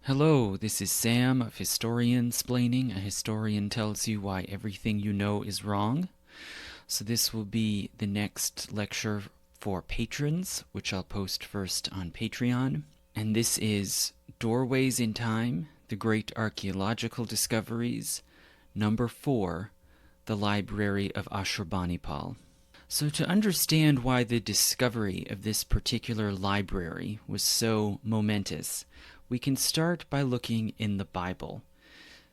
Hello, this is Sam of Historian-splaining. A historian tells you why everything you know is wrong. So this will be the next lecture for patrons, which I'll post first on Patreon. And this is Doorways in Time, the Great Archaeological Discoveries, number 4, the Library of Ashurbanipal. So to understand why the discovery of this particular library was so momentous, we can start by looking in the Bible,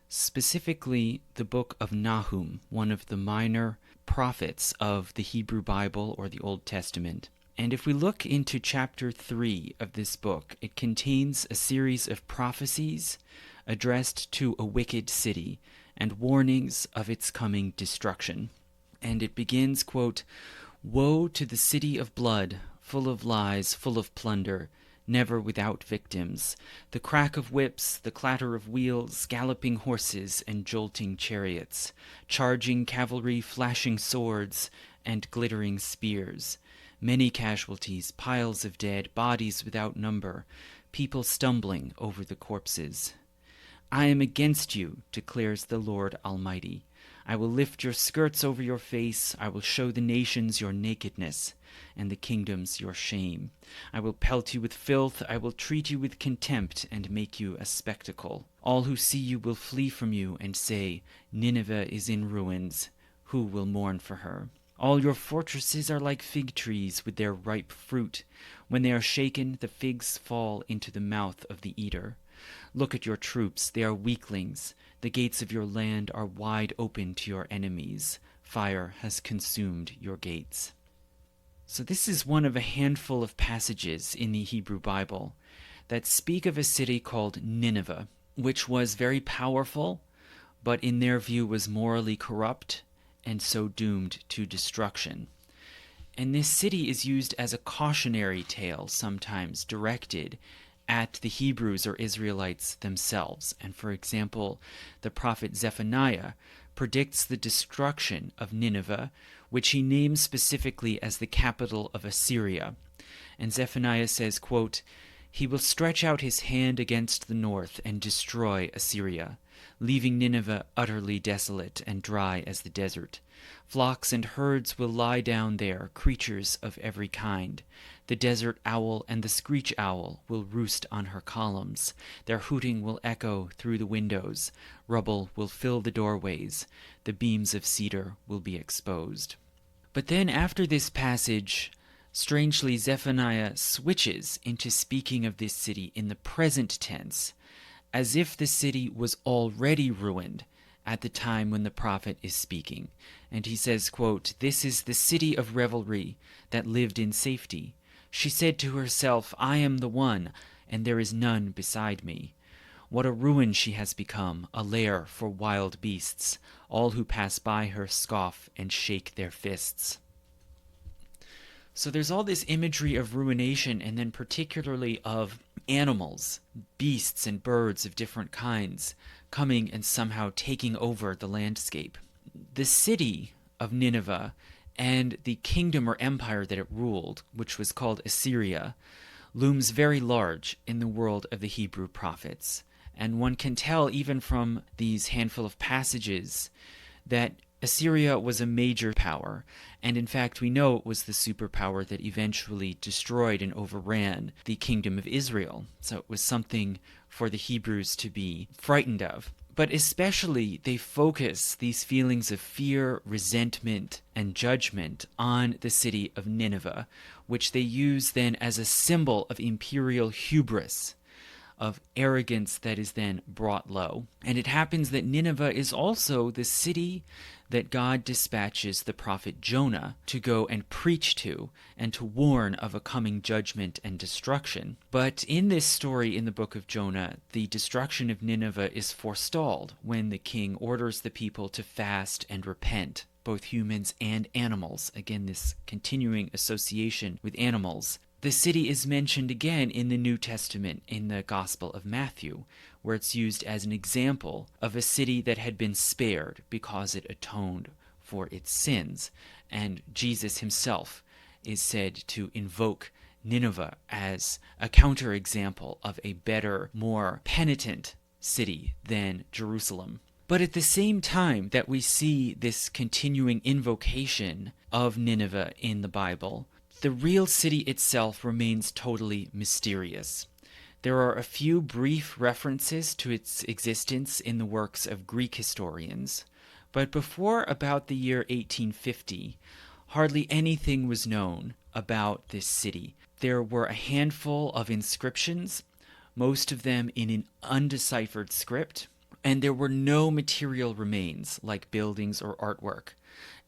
specifically the book of Nahum, one of the minor prophets of the Hebrew Bible or the Old Testament. And if we look into chapter 3 of this book, it contains a series of prophecies addressed to a wicked city and warnings of its coming destruction. And it begins, quote, "Woe to the city of blood, full of lies, full of plunder, never without victims, the crack of whips, the clatter of wheels, galloping horses and jolting chariots, charging cavalry, flashing swords, and glittering spears, many casualties, piles of dead, bodies without number, people stumbling over the corpses. I am against you, declares the Lord Almighty. I will lift your skirts over your face. I will show the nations your nakedness, and the kingdoms your shame. I will pelt you with filth. I will treat you with contempt and make you a spectacle. All who see you will flee from you and say, Nineveh is in ruins. Who will mourn for her? All your fortresses are like fig trees with their ripe fruit. When they are shaken, the figs fall into the mouth of the eater. Look at your troops. They are weaklings. The gates of your land are wide open to your enemies. Fire has consumed your gates." So this is one of a handful of passages in the Hebrew Bible that speak of a city called Nineveh, which was very powerful, but in their view was morally corrupt and so doomed to destruction. And this city is used as a cautionary tale, sometimes directed at the Hebrews or Israelites themselves. And for example, the prophet Zephaniah predicts the destruction of Nineveh, which he names specifically as the capital of Assyria. And Zephaniah says, quote, "He will stretch out his hand against the north and destroy Assyria, leaving Nineveh utterly desolate and dry as the desert. Flocks and herds will lie down there, creatures of every kind. The desert owl and the screech owl will roost on her columns. Their hooting will echo through the windows. Rubble will fill the doorways. The beams of cedar will be exposed." But then after this passage, strangely, Zephaniah switches into speaking of this city in the present tense, as if the city was already ruined at the time when the prophet is speaking. And he says, quote, "This is the city of revelry that lived in safety. She said to herself, I am the one, and there is none beside me. What a ruin she has become, a lair for wild beasts. All who pass by her scoff and shake their fists." So there's all this imagery of ruination, and then particularly of animals, beasts and birds of different kinds, coming and somehow taking over the landscape. The city of Nineveh and the kingdom or empire that it ruled, which was called Assyria, looms very large in the world of the Hebrew prophets. And one can tell even from these handful of passages that Assyria was a major power, and in fact we know it was the superpower that eventually destroyed and overran the kingdom of Israel. So it was something for the Hebrews to be frightened of. But especially they focus these feelings of fear, resentment, and judgment on the city of Nineveh, which they use then as a symbol of imperial hubris, of arrogance that is then brought low. And it happens that Nineveh is also the city that God dispatches the prophet Jonah to go and preach to and to warn of a coming judgment and destruction. But in this story in the book of Jonah, the destruction of Nineveh is forestalled when the king orders the people to fast and repent, both humans and animals. Again, this continuing association with animals. The city is mentioned again in the New Testament in the Gospel of Matthew, where it's used as an example of a city that had been spared because it atoned for its sins. And Jesus himself is said to invoke Nineveh as a counterexample of a better, more penitent city than Jerusalem. But at the same time that we see this continuing invocation of Nineveh in the Bible, the real city itself remains totally mysterious. There are a few brief references to its existence in the works of Greek historians, but before about the year 1850, hardly anything was known about this city. There were a handful of inscriptions, most of them in an undeciphered script, and there were no material remains like buildings or artwork.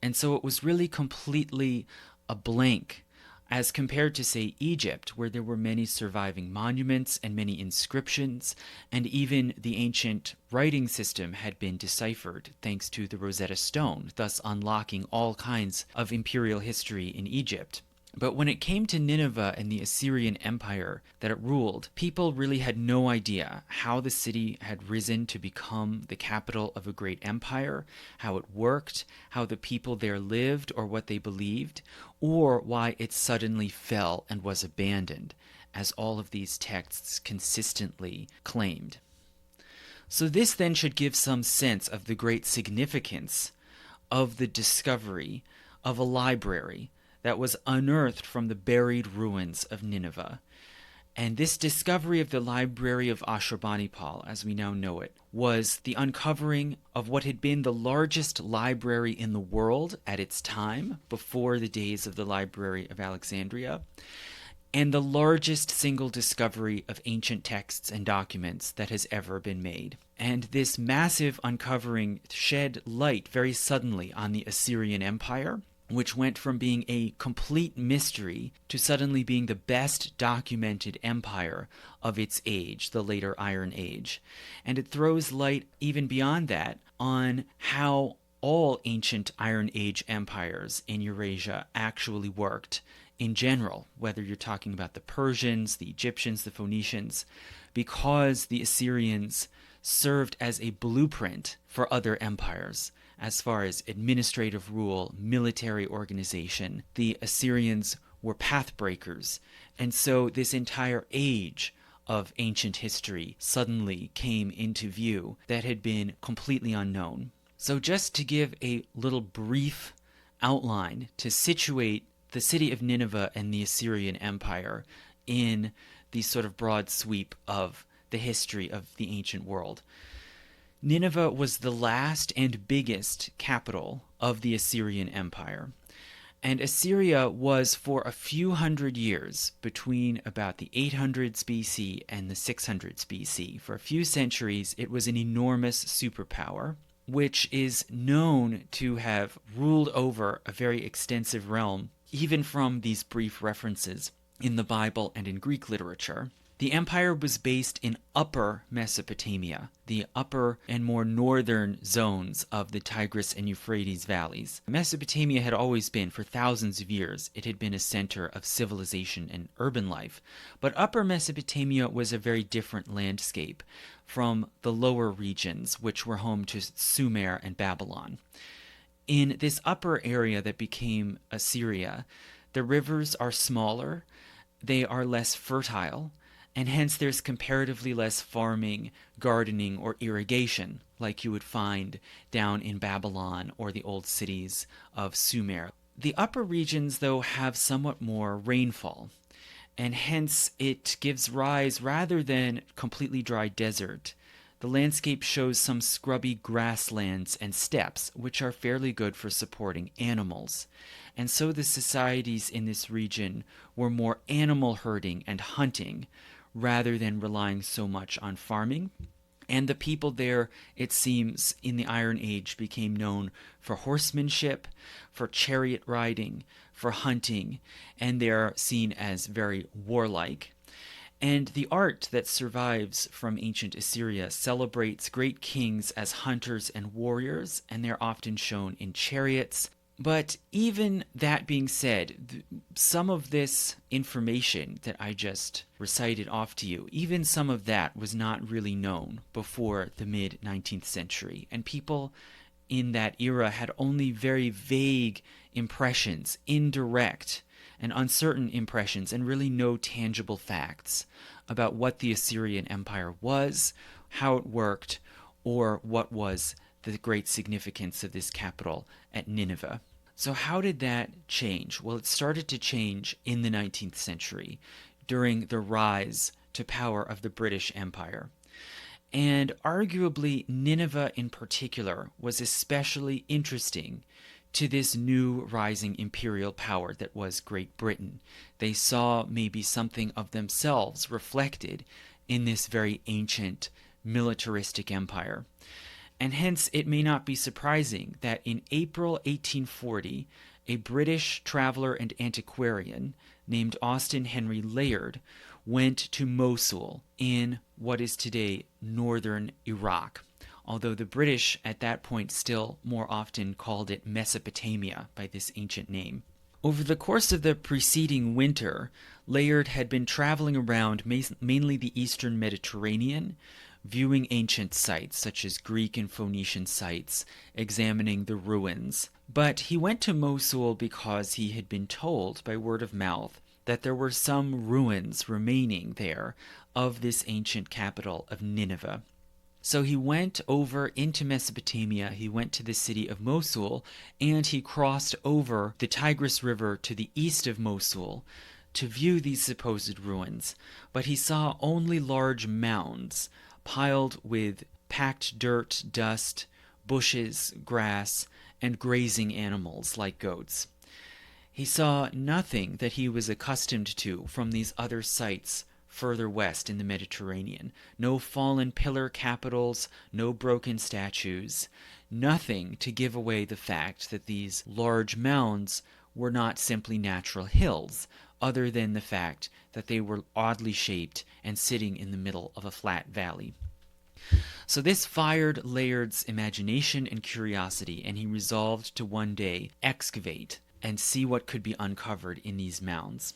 And so it was really completely a blank as compared to, say, Egypt, where there were many surviving monuments and many inscriptions, and even the ancient writing system had been deciphered thanks to the Rosetta Stone, thus unlocking all kinds of imperial history in Egypt. But when it came to Nineveh and the Assyrian Empire that it ruled, people really had no idea how the city had risen to become the capital of a great empire, how it worked, how the people there lived or what they believed, or why it suddenly fell and was abandoned, as all of these texts consistently claimed. So this then should give some sense of the great significance of the discovery of a library that was unearthed from the buried ruins of Nineveh. And this discovery of the Library of Ashurbanipal, as we now know it, was the uncovering of what had been the largest library in the world at its time, before the days of the Library of Alexandria, and the largest single discovery of ancient texts and documents that has ever been made. And this massive uncovering shed light very suddenly on the Assyrian Empire, which went from being a complete mystery to suddenly being the best documented empire of its age, the later Iron Age. And it throws light even beyond that on how all ancient Iron Age empires in Eurasia actually worked in general, whether you're talking about the Persians, the Egyptians, the Phoenicians, because the Assyrians served as a blueprint for other empires. As far as administrative rule, military organization, the Assyrians were pathbreakers. And so this entire age of ancient history suddenly came into view that had been completely unknown. So just to give a little brief outline to situate the city of Nineveh and the Assyrian Empire in the sort of broad sweep of the history of the ancient world. Nineveh was the last and biggest capital of the Assyrian Empire, and Assyria was for a few hundred years, between about the 800s BC and the 600s BC. For a few centuries, it was an enormous superpower, which is known to have ruled over a very extensive realm, even from these brief references in the Bible and in Greek literature. The empire was based in Upper Mesopotamia, the upper and more northern zones of the Tigris and Euphrates valleys. Mesopotamia had always been, for thousands of years, it had been a center of civilization and urban life. But Upper Mesopotamia was a very different landscape from the lower regions, which were home to Sumer and Babylon. In this upper area that became Assyria, the rivers are smaller, they are less fertile, and hence there's comparatively less farming, gardening, or irrigation like you would find down in Babylon or the old cities of Sumer. The upper regions, though, have somewhat more rainfall, and hence it gives rise, rather than completely dry desert, the landscape shows some scrubby grasslands and steppes, which are fairly good for supporting animals. And so the societies in this region were more animal herding and hunting, rather than relying so much on farming. And the people there, it seems, in the Iron Age became known for horsemanship, for chariot riding, for hunting, and they're seen as very warlike. And the art that survives from ancient Assyria celebrates great kings as hunters and warriors, and they're often shown in chariots. But even that being said, some of this information that I just recited off to you, even some of that was not really known before the mid-19th century. And people in that era had only very vague impressions, indirect, and uncertain impressions and really no tangible facts about what the Assyrian Empire was, how it worked, or what was the great significance of this capital at Nineveh. So how did that change? Well, it started to change in the 19th century during the rise to power of the British Empire. And arguably, Nineveh in particular was especially interesting to this new rising imperial power that was Great Britain. They saw maybe something of themselves reflected in this very ancient militaristic empire. And hence, it may not be surprising that in April 1840, a British traveler and antiquarian named Austin Henry Layard went to Mosul in what is today northern Iraq, although the British at that point still more often called it Mesopotamia by this ancient name. Over the course of the preceding winter, Layard had been traveling around mainly the eastern Mediterranean, viewing ancient sites such as Greek and Phoenician sites, examining the ruins. But he went to Mosul because he had been told by word of mouth that there were some ruins remaining there of this ancient capital of Nineveh. So he went over into Mesopotamia, he went to the city of Mosul, and he crossed over the Tigris River to the east of Mosul to view these supposed ruins. But he saw only large mounds piled with packed dirt, dust, bushes, grass, and grazing animals like goats. He saw nothing that he was accustomed to from these other sites further west in the Mediterranean. No fallen pillar capitals, no broken statues, nothing to give away the fact that these large mounds were not simply natural hills, other than the fact that they were oddly shaped and sitting in the middle of a flat valley. So this fired Layard's imagination and curiosity, and he resolved to one day excavate and see what could be uncovered in these mounds.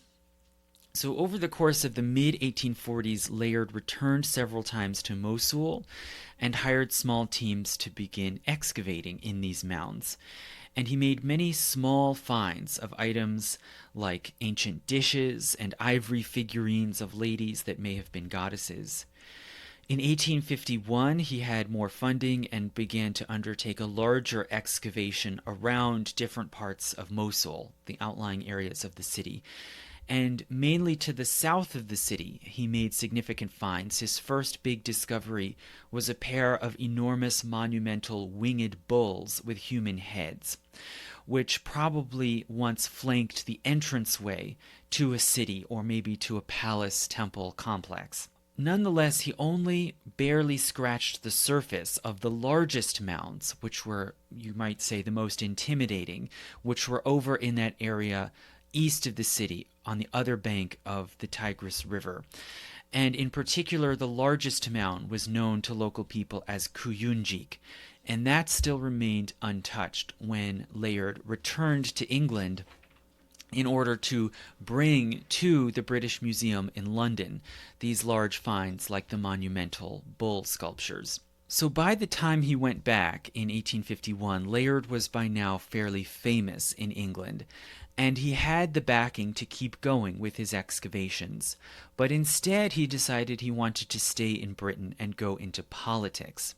So over the course of the mid-1840s, Layard returned several times to Mosul and hired small teams to begin excavating in these mounds. And he made many small finds of items like ancient dishes and ivory figurines of ladies that may have been goddesses. In 1851, he had more funding and began to undertake a larger excavation around different parts of Mosul, the outlying areas of the city. And mainly to the south of the city, he made significant finds. His first big discovery was a pair of enormous monumental winged bulls with human heads, which probably once flanked the entranceway to a city or maybe to a palace temple complex. Nonetheless, he only barely scratched the surface of the largest mounds, which were, you might say, the most intimidating, which were over in that area east of the city on the other bank of the Tigris River. And in particular, the largest mound was known to local people as Kuyunjik, and that still remained untouched when Layard returned to England in order to bring to the British Museum in London these large finds like the monumental bull sculptures. So by the time he went back in 1851, Layard was by now fairly famous in England, and he had the backing to keep going with his excavations. But instead he decided he wanted to stay in Britain and go into politics.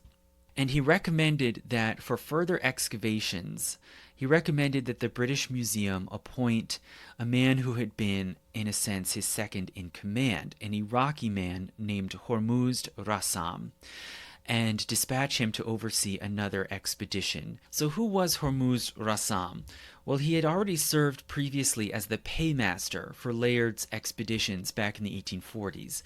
And he recommended that for further excavations, he recommended that the British Museum appoint a man who had been, in a sense, his second in command, an Iraqi man named Hormuzd Rassam, and dispatch him to oversee another expedition. So who was Hormuz Rassam? Well, he had already served previously as the paymaster for Layard's expeditions back in the 1840s,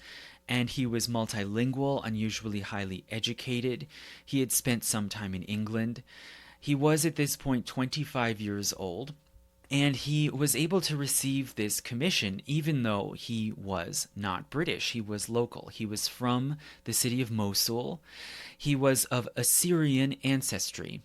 and he was multilingual, unusually highly educated. He had spent some time in England. He was at this point 25 years old, and he was able to receive this commission even though he was not British. He was local. He was from the city of Mosul. He was of Assyrian ancestry.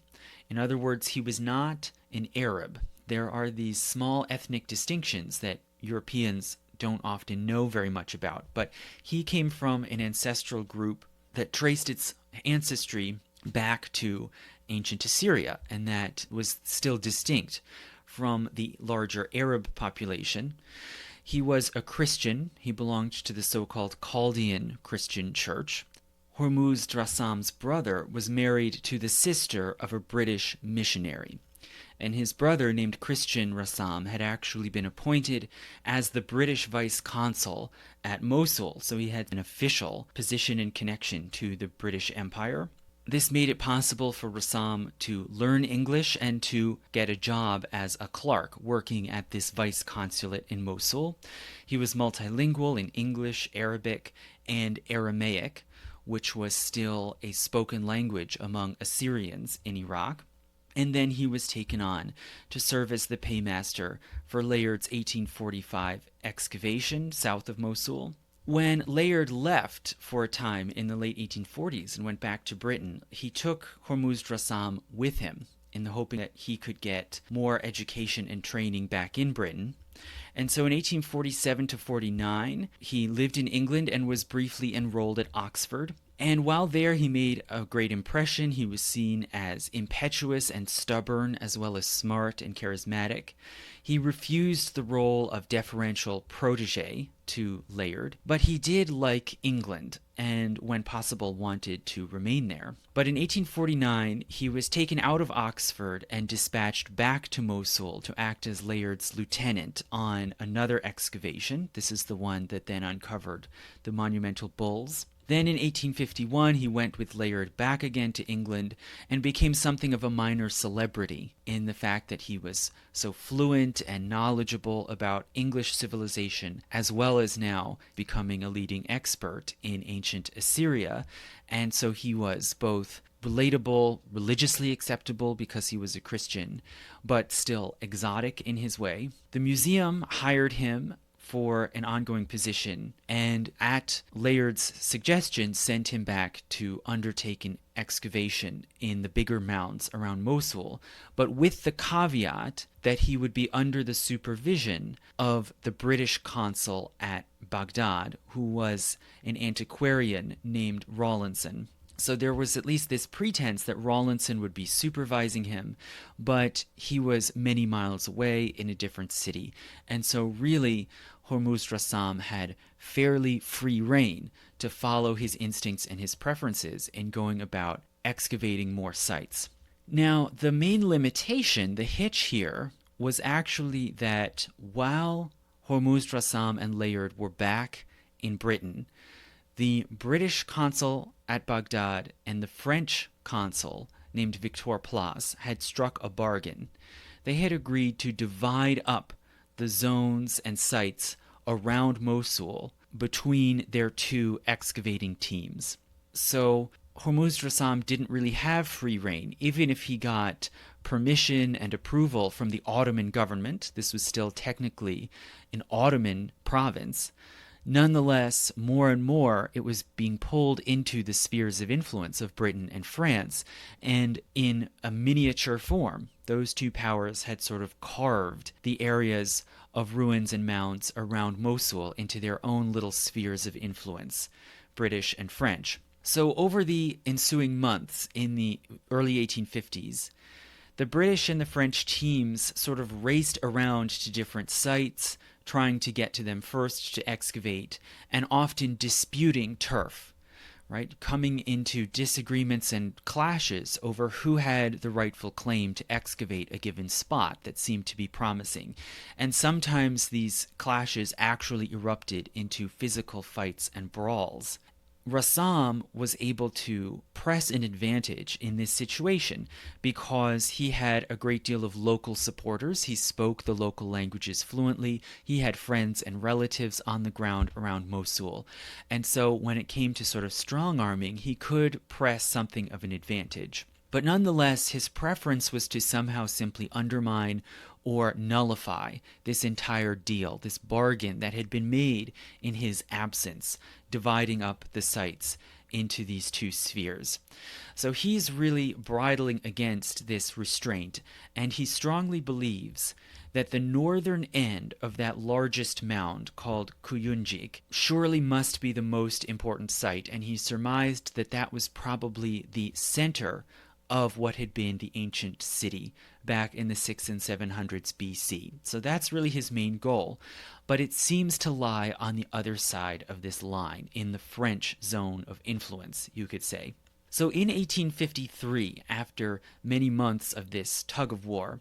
In other words, he was not an Arab. There are these small ethnic distinctions that Europeans don't often know very much about, but he came from an ancestral group that traced its ancestry back to ancient Assyria, and that was still distinct from the larger Arab population. He was a Christian. He belonged to the so-called Chaldean Christian church. Hormuzd Rassam's brother was married to the sister of a British missionary, and his brother, named Christian Rassam, had actually been appointed as the British vice consul at Mosul, so he had an official position and connection to the British Empire. This made it possible for Rassam to learn English and to get a job as a clerk working at this vice consulate in Mosul. He was multilingual in English, Arabic, and Aramaic, which was still a spoken language among Assyrians in Iraq. And then he was taken on to serve as the paymaster for Layard's 1845 excavation south of Mosul. When Layard left for a time in the late 1840s and went back to Britain, he took Hormuzd Rassam with him in the hope that he could get more education and training back in Britain. And so in 1847 to 49, he lived in England and was briefly enrolled at Oxford. And while there, he made a great impression. He was seen as impetuous and stubborn, as well as smart and charismatic. He refused the role of deferential protege to Layard, but he did like England and, when possible, wanted to remain there. But in 1849, he was taken out of Oxford and dispatched back to Mosul to act as Layard's lieutenant on another excavation. This is the one that then uncovered the monumental bulls. Then in 1851, he went with Layard back again to England and became something of a minor celebrity in the fact that he was so fluent and knowledgeable about English civilization, as well as now becoming a leading expert in ancient Assyria. And so he was both relatable, religiously acceptable because he was a Christian, but still exotic in his way. The museum hired him for an ongoing position, and at Layard's suggestion sent him back to undertake an excavation in the bigger mounds around Mosul, but with the caveat that he would be under the supervision of the British consul at Baghdad, who was an antiquarian named Rawlinson. So there was at least this pretense that Rawlinson would be supervising him, but he was many miles away in a different city. And so really, Hormuzd Rassam had fairly free rein to follow his instincts and his preferences in going about excavating more sites. Now, the main limitation, the hitch here, was actually that while Hormuzd Rassam and Layard were back in Britain, the British consul at Baghdad and the French consul, named Victor Place, had struck a bargain. They had agreed to divide up the zones and sites around Mosul between their two excavating teams. So Hormuzd Rassam didn't really have free rein, even if he got permission and approval from the Ottoman government. This was still technically an Ottoman province. Nonetheless, more and more, it was being pulled into the spheres of influence of Britain and France, and in a miniature form, those two powers had sort of carved the areas of ruins and mounds around Mosul into their own little spheres of influence, British and French. So over the ensuing months in the early 1850s, the British and the French teams sort of raced around to different sites, trying to get to them first to excavate, and often disputing turf, right? Coming into disagreements and clashes over who had the rightful claim to excavate a given spot that seemed to be promising. And sometimes these clashes actually erupted into physical fights and brawls. Rassam was able to press an advantage in this situation because he had a great deal of local supporters. He spoke the local languages fluently. He had friends and relatives on the ground around Mosul. And so when it came to sort of strong-arming, he could press something of an advantage. But nonetheless, his preference was to somehow simply undermine or nullify this entire deal, this bargain that had been made in his absence, dividing up the sites into these two spheres. So he's really bridling against this restraint, and he strongly believes that the northern end of that largest mound, called Kuyunjik, surely must be the most important site, and he surmised that that was probably the center of what had been the ancient city back in the 600s and 700s BC. So that's really his main goal, but it seems to lie on the other side of this line, in the French zone of influence, you could say. So in 1853, after many months of this tug of war,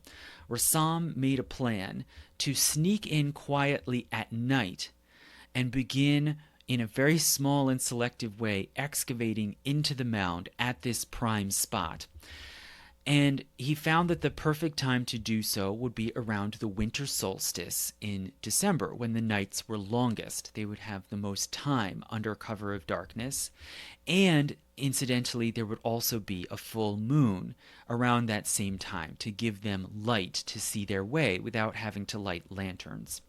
Rassam made a plan to sneak in quietly at night and begin, in a very small and selective way, excavating into the mound at this prime spot. And he found that the perfect time to do so would be around the winter solstice in December, when the nights were longest. They would have the most time under cover of darkness. And incidentally, there would also be a full moon around that same time to give them light to see their way without having to light lanterns.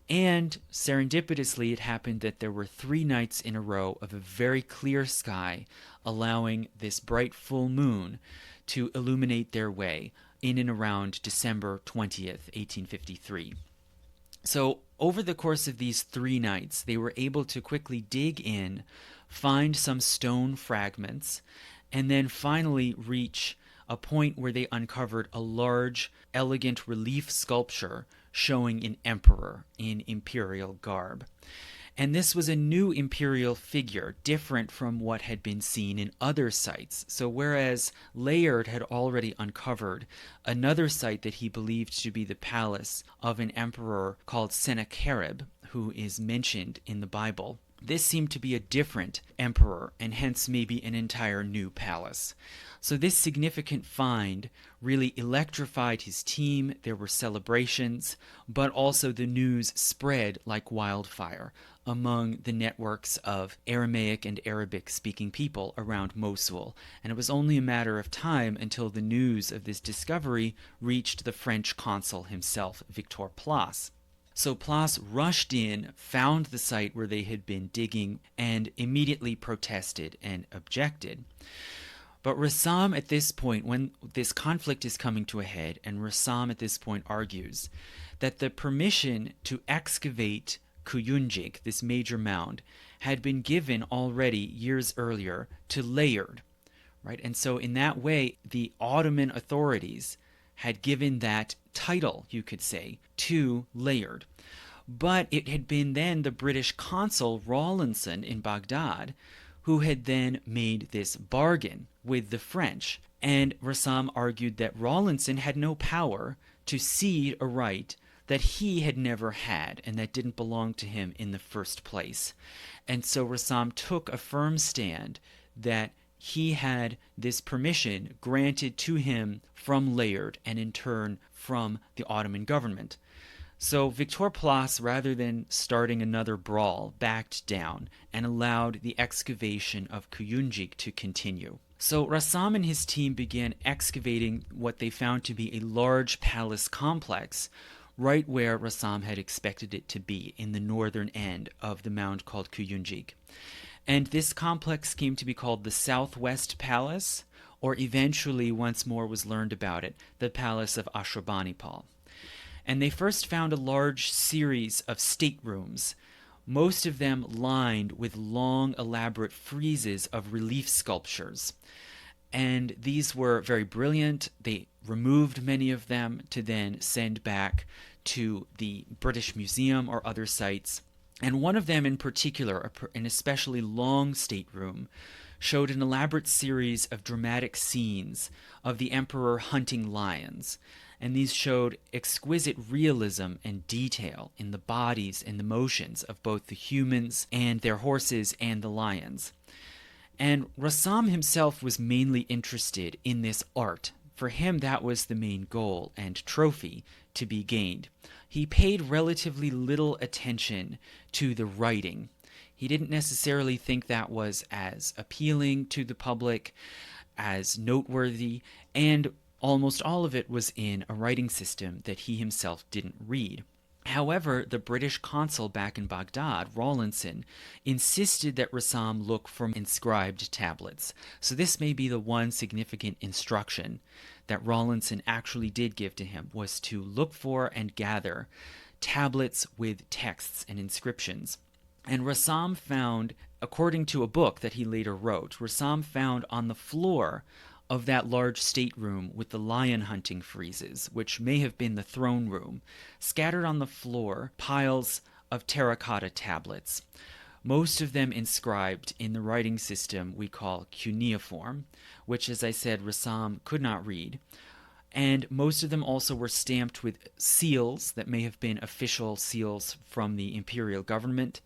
And serendipitously, it happened that there were 3 nights in a row of a very clear sky, allowing this bright full moon to illuminate their way in and around December 20th, 1853. So over the course of these 3 nights, they were able to quickly dig in, find some stone fragments, and then finally reach a point where they uncovered a large, elegant relief sculpture showing an emperor in imperial garb. And this was a new imperial figure, different from what had been seen in other sites. So whereas Layard had already uncovered another site that he believed to be the palace of an emperor called Sennacherib, who is mentioned in the Bible, this seemed to be a different emperor, and hence maybe an entire new palace. So this significant find really electrified his team. There were celebrations, but also the news spread like wildfire among the networks of Aramaic and Arabic-speaking people around Mosul, and it was only a matter of time until the news of this discovery reached the French consul himself, Victor Place. So Place rushed in, found the site where they had been digging, and immediately protested and objected. But Rassam at this point, when this conflict is coming to a head, and Rassam at this point argues that the permission to excavate Kuyunjik, this major mound, had been given already years earlier to Layard, right? And so in that way, the Ottoman authorities had given that title, you could say, to Layard. But it had been then the British consul Rawlinson in Baghdad who had then made this bargain with the French. And Rassam argued that Rawlinson had no power to cede a right that he had never had and that didn't belong to him in the first place. And so Rassam took a firm stand that he had this permission granted to him from Layard and in turn from the Ottoman government. So Victor Place, rather than starting another brawl, backed down and allowed the excavation of Kuyunjik to continue. So Rassam and his team began excavating what they found to be a large palace complex right where Rassam had expected it to be, in the northern end of the mound called Kuyunjik. And this complex came to be called the Southwest Palace, or eventually, once more was learned about it, the Palace of Ashurbanipal. And they first found a large series of staterooms, most of them lined with long, elaborate friezes of relief sculptures. And these were very brilliant. They removed many of them to then send back to the British Museum or other sites. And one of them in particular, an especially long stateroom, showed an elaborate series of dramatic scenes of the emperor hunting lions. And these showed exquisite realism and detail in the bodies and the motions of both the humans and their horses and the lions. And Rassam himself was mainly interested in this art. For him, that was the main goal and trophy to be gained. He paid relatively little attention to the writing. He didn't necessarily think that was as appealing to the public, as noteworthy, and almost all of it was in a writing system that he himself didn't read. However, the British consul back in Baghdad, Rawlinson, insisted that Rassam look for inscribed tablets. So this may be the one significant instruction that Rawlinson actually did give to him, was to look for and gather tablets with texts and inscriptions. And Rassam found, according to a book that he later wrote, Rassam found on the floor of that large stateroom with the lion hunting friezes, which may have been the throne room, scattered on the floor piles of terracotta tablets, most of them inscribed in the writing system we call cuneiform, which, as I said, Rassam could not read. And most of them also were stamped with seals that may have been official seals from the imperial government.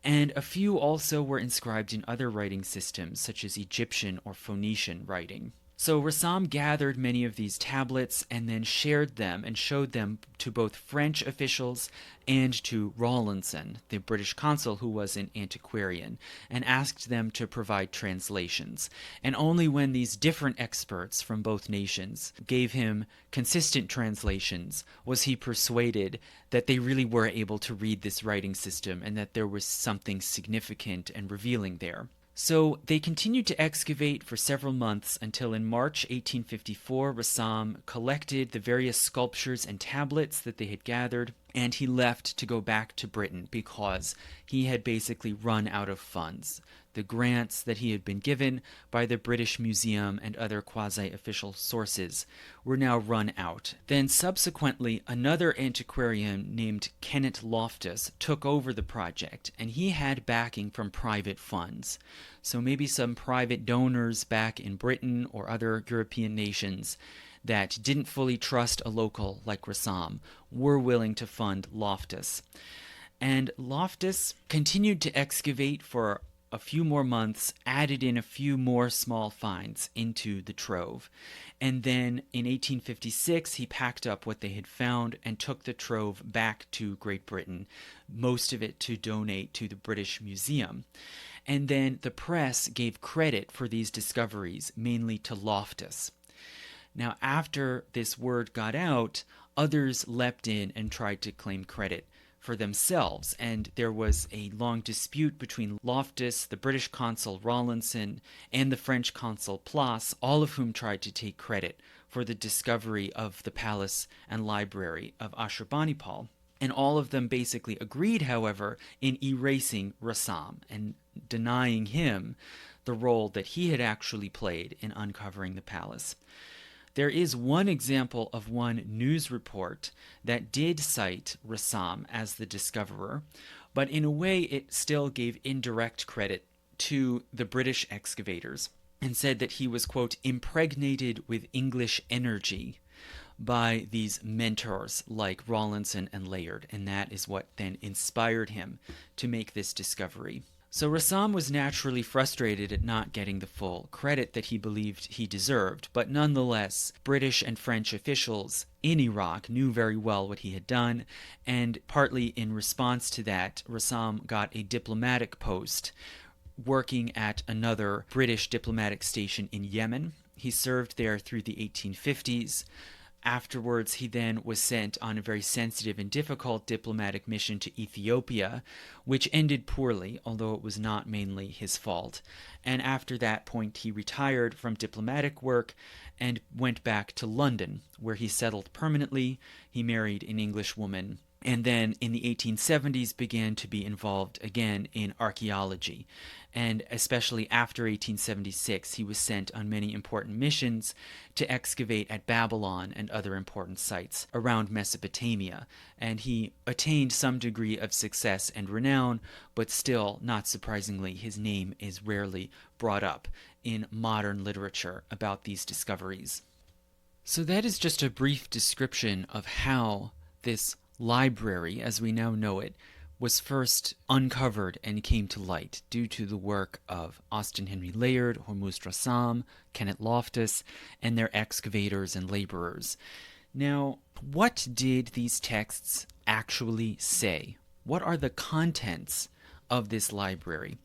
And a few also were inscribed in other writing systems, such as Egyptian or Phoenician writing. So Rassam gathered many of these tablets and then shared them and showed them to both French officials and to Rawlinson, the British consul who was an antiquarian, and asked them to provide translations. And only when these different experts from both nations gave him consistent translations was he persuaded that they really were able to read this writing system and that there was something significant and revealing there. So they continued to excavate for several months until in March 1854 Rassam collected the various sculptures and tablets that they had gathered, and he left to go back to Britain because he had basically run out of funds. The grants that he had been given by the British Museum and other quasi-official sources were now run out. Then subsequently, another antiquarian named Kenneth Loftus took over the project, and he had backing from private funds. So maybe some private donors back in Britain or other European nations that didn't fully trust a local like Rassam were willing to fund Loftus. And Loftus continued to excavate for a few more months, added in a few more small finds into the trove. And then in 1856, he packed up what they had found and took the trove back to Great Britain, most of it to donate to the British Museum. And then the press gave credit for these discoveries, mainly to Loftus. Now, after this word got out, others leapt in and tried to claim credit for themselves, and there was a long dispute between Loftus, the British consul Rawlinson, and the French consul Place, all of whom tried to take credit for the discovery of the palace and library of Ashurbanipal. And all of them basically agreed, however, in erasing Rassam and denying him the role that he had actually played in uncovering the palace. There is one example of one news report that did cite Rassam as the discoverer, but in a way it still gave indirect credit to the British excavators and said that he was, quote, impregnated with English energy by these mentors like Rawlinson and Layard, and that is what then inspired him to make this discovery. So Rassam was naturally frustrated at not getting the full credit that he believed he deserved, but nonetheless, British and French officials in Iraq knew very well what he had done, and partly in response to that, Rassam got a diplomatic post working at another British diplomatic station in Yemen. He served there through the 1850s. Afterwards, he then was sent on a very sensitive and difficult diplomatic mission to Ethiopia, which ended poorly, although it was not mainly his fault. And after that point, he retired from diplomatic work and went back to London, where he settled permanently. He married an English woman, and then in the 1870s began to be involved again in archaeology. And especially after 1876, he was sent on many important missions to excavate at Babylon and other important sites around Mesopotamia. And he attained some degree of success and renown, but still, not surprisingly, his name is rarely brought up in modern literature about these discoveries. So that is just a brief description of how this library, as we now know it, was first uncovered and came to light due to the work of Austin Henry Layard, Hormuzd Rassam, Kenneth Loftus, and their excavators and laborers. Now, what did these texts actually say? What are the contents of this library?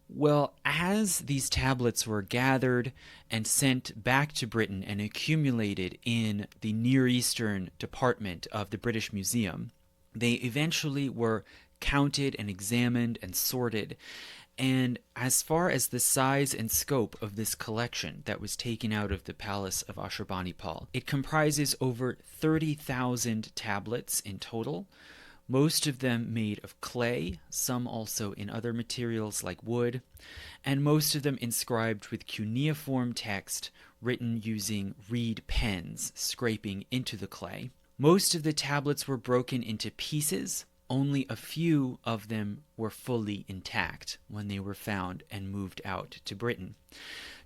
Well, as these tablets were gathered and sent back to Britain and accumulated in the Near Eastern department of the British Museum, they eventually were counted and examined and sorted. And as far as the size and scope of this collection that was taken out of the palace of Ashurbanipal, it comprises over 30,000 tablets in total, most of them made of clay, some also in other materials like wood, and most of them inscribed with cuneiform text written using reed pens, scraping into the clay. Most of the tablets were broken into pieces. Only a few of them were fully intact when they were found and moved out to Britain.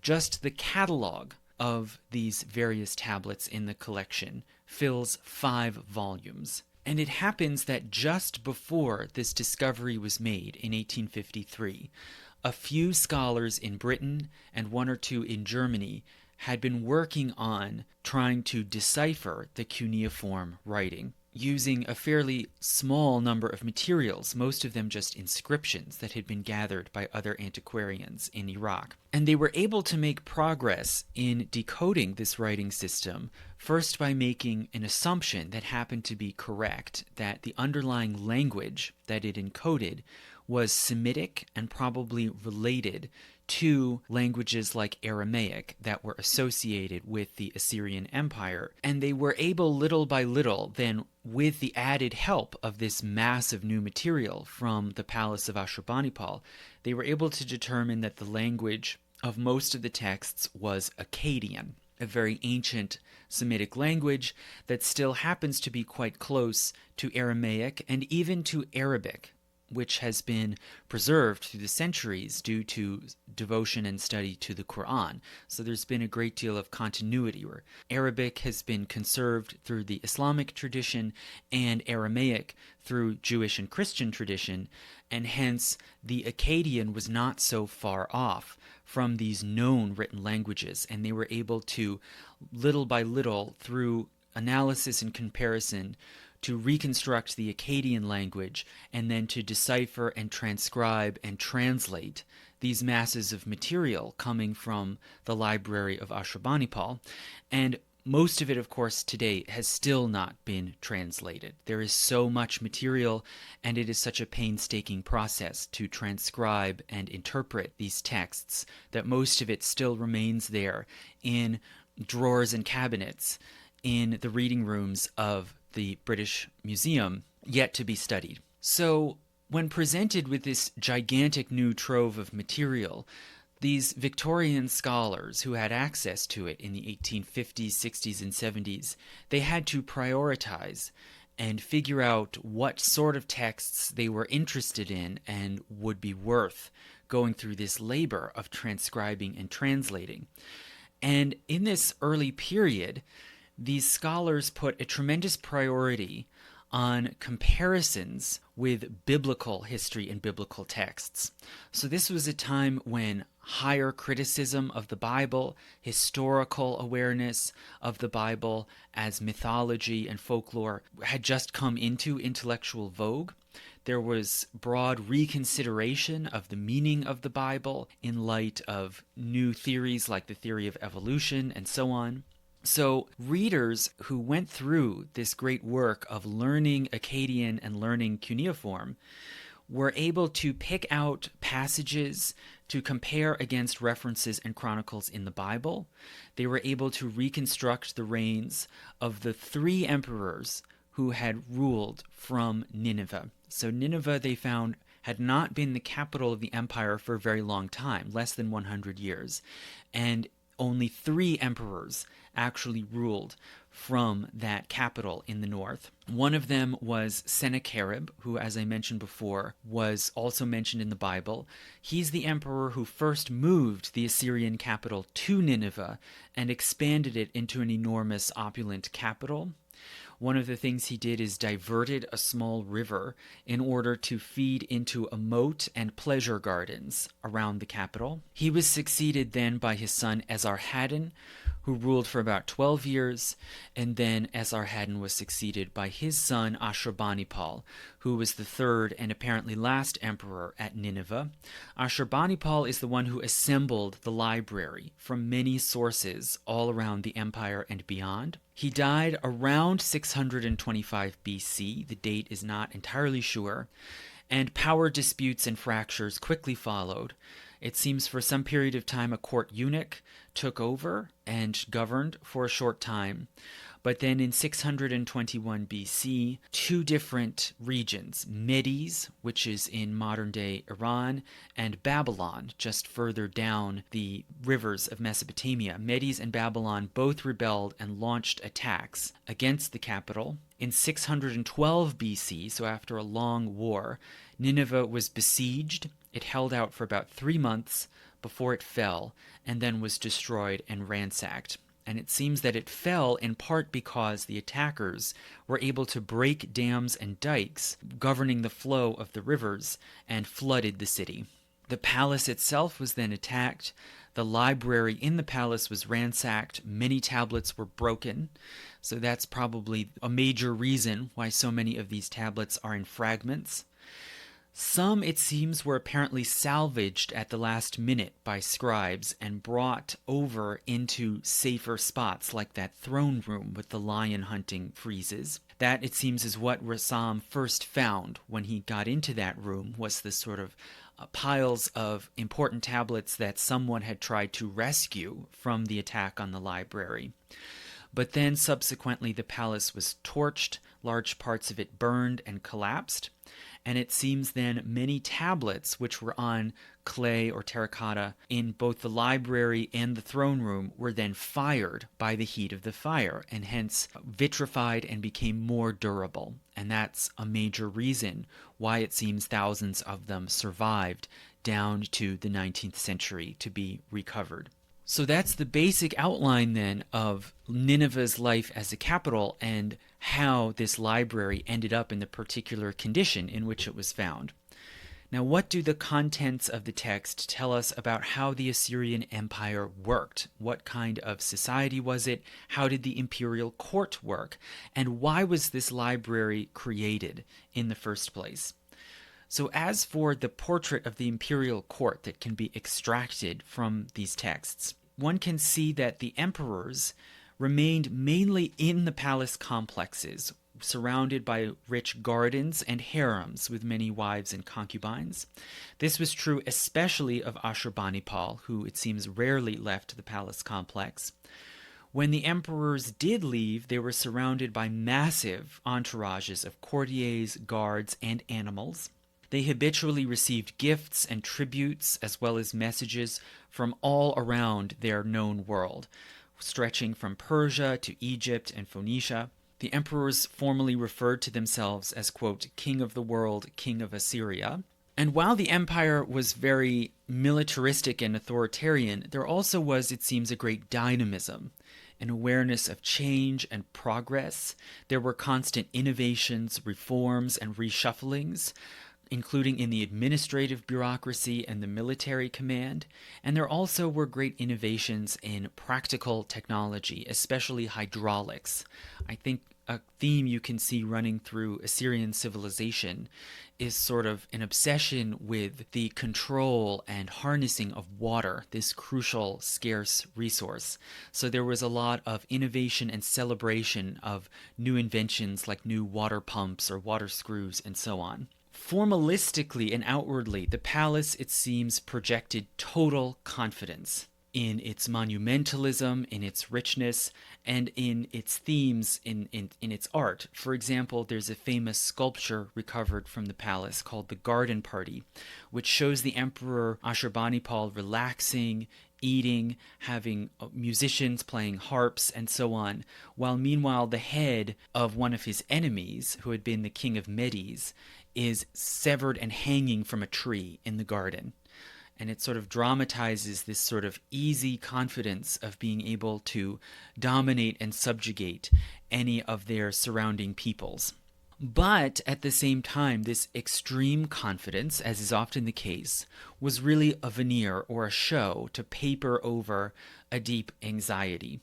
Just the catalog of these various tablets in the collection fills 5 volumes. And it happens that just before this discovery was made in 1853, a few scholars in Britain and 1 or 2 in Germany had been working on trying to decipher the cuneiform writing using a fairly small number of materials, most of them just inscriptions that had been gathered by other antiquarians in Iraq. And they were able to make progress in decoding this writing system, first by making an assumption that happened to be correct, that the underlying language that it encoded was Semitic and probably related to languages like Aramaic that were associated with the Assyrian Empire. And they were able, little by little, then with the added help of this mass of new material from the palace of Ashurbanipal, they were able to determine that the language of most of the texts was Akkadian, a very ancient Semitic language that still happens to be quite close to Aramaic and even to Arabic, which has been preserved through the centuries due to devotion and study to the Quran. So there's been a great deal of continuity where Arabic has been conserved through the Islamic tradition and Aramaic through Jewish and Christian tradition, and hence the Akkadian was not so far off from these known written languages, and they were able to, little by little, through analysis and comparison, to reconstruct the Akkadian language and then to decipher and transcribe and translate these masses of material coming from the Library of Ashurbanipal. And most of it, of course, today has still not been translated. There is so much material, and it is such a painstaking process to transcribe and interpret these texts that most of it still remains there in drawers and cabinets in the reading rooms of the British Museum, yet to be studied. So when presented with this gigantic new trove of material, these Victorian scholars who had access to it in the 1850s, 60s, and 70s, they had to prioritize and figure out what sort of texts they were interested in and would be worth going through this labor of transcribing and translating. And in this early period, these scholars put a tremendous priority on comparisons with biblical history and biblical texts. So this was a time when higher criticism of the Bible, historical awareness of the Bible as mythology and folklore had just come into intellectual vogue. There was broad reconsideration of the meaning of the Bible in light of new theories like the theory of evolution and so on. So readers who went through this great work of learning Akkadian and learning cuneiform were able to pick out passages to compare against references and chronicles in the Bible. They were able to reconstruct the reigns of the 3 emperors who had ruled from Nineveh. So Nineveh, they found, had not been the capital of the empire for a very long time, less than 100 years. And only 3 emperors actually ruled from that capital in the north. One of them was Sennacherib, who, as I mentioned before, was also mentioned in the Bible. He's the emperor who first moved the Assyrian capital to Nineveh and expanded it into an enormous, opulent capital. One of the things he did is diverted a small river in order to feed into a moat and pleasure gardens around the capital. He was succeeded then by his son Esarhaddon, who ruled for about 12 years, and then Esarhaddon was succeeded by his son Ashurbanipal, who was the 3rd and apparently last emperor at Nineveh. Ashurbanipal is the one who assembled the library from many sources all around the empire and beyond. He died around 625 BC. The date is not entirely sure, and power disputes and fractures quickly followed. It seems for some period of time a court eunuch took over and governed for a short time. But then in 621 BC, two different regions, Medes, which is in modern-day Iran, and Babylon, just further down the rivers of Mesopotamia. Medes and Babylon both rebelled and launched attacks against the capital. In 612 BC, so after a long war, Nineveh was besieged. It held out for about 3 months before it fell, and then was destroyed and ransacked. And it seems that it fell in part because the attackers were able to break dams and dikes governing the flow of the rivers and flooded the city. The palace itself was then attacked. The library in the palace was ransacked. Many tablets were broken. So that's probably a major reason why so many of these tablets are in fragments. Some, it seems, were apparently salvaged at the last minute by scribes and brought over into safer spots like that throne room with the lion hunting friezes. That, it seems, is what Rassam first found when he got into that room, was this sort of piles of important tablets that someone had tried to rescue from the attack on the library. But then subsequently the palace was torched, large parts of it burned and collapsed. And it seems then many tablets which were on clay or terracotta in both the library and the throne room were then fired by the heat of the fire and hence vitrified and became more durable. And that's a major reason why it seems thousands of them survived down to the 19th century to be recovered. So that's the basic outline then of Nineveh's life as a capital and how this library ended up in the particular condition in which it was found. Now, what do the contents of the text tell us about how the Assyrian Empire worked? What kind of society was it? How did the Imperial Court work? And why was this library created in the first place? So as for the portrait of the Imperial Court that can be extracted from these texts, one can see that the emperors remained mainly in the palace complexes, surrounded by rich gardens and harems with many wives and concubines. This was true especially of Ashurbanipal, who it seems rarely left the palace complex. When the emperors did leave, they were surrounded by massive entourages of courtiers, guards, and animals. They habitually received gifts and tributes as well as messages from all around their known world, stretching from Persia to Egypt and Phoenicia. The emperors formally referred to themselves as, quote, King of the World, King of Assyria. And while the empire was very militaristic and authoritarian, there also was, it seems, a great dynamism, an awareness of change and progress. There were constant innovations, reforms, and reshufflings, including in the administrative bureaucracy and the military command. And there also were great innovations in practical technology, especially hydraulics. I think a theme you can see running through Assyrian civilization is sort of an obsession with the control and harnessing of water, this crucial, scarce resource. So there was a lot of innovation and celebration of new inventions like new water pumps or water screws and so on. Formalistically and outwardly, the palace, it seems, projected total confidence in its monumentalism, in its richness, and in its themes, in its art. For example, there's a famous sculpture recovered from the palace called the Garden Party, which shows the Emperor Ashurbanipal relaxing, eating, having musicians playing harps, and so on, while meanwhile the head of one of his enemies, who had been the king of Medes, is severed and hanging from a tree in the garden. And it sort of dramatizes this sort of easy confidence of being able to dominate and subjugate any of their surrounding peoples. But at the same time, this extreme confidence, as is often the case, was really a veneer or a show to paper over a deep anxiety.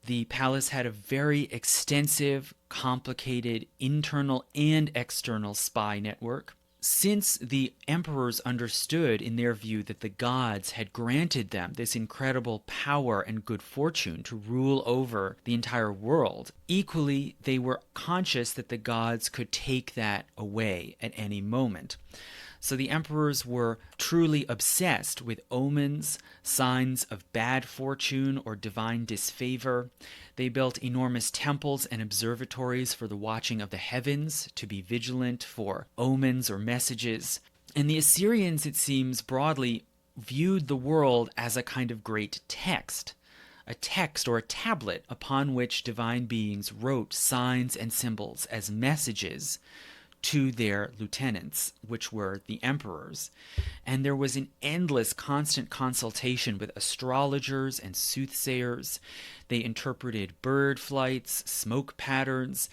The palace had a very extensive, complicated internal and external spy network. Since the emperors understood, in their view, that the gods had granted them this incredible power and good fortune to rule over the entire world, equally they were conscious that the gods could take that away at any moment. So the emperors were truly obsessed with omens, signs of bad fortune or divine disfavor. They built enormous temples and observatories for the watching of the heavens, to be vigilant for omens or messages. And the Assyrians, it seems, broadly viewed the world as a kind of great text, a text or a tablet upon which divine beings wrote signs and symbols as messages to their lieutenants, which were the emperors. And there was an endless, constant consultation with astrologers and soothsayers. They interpreted bird flights, smoke patterns,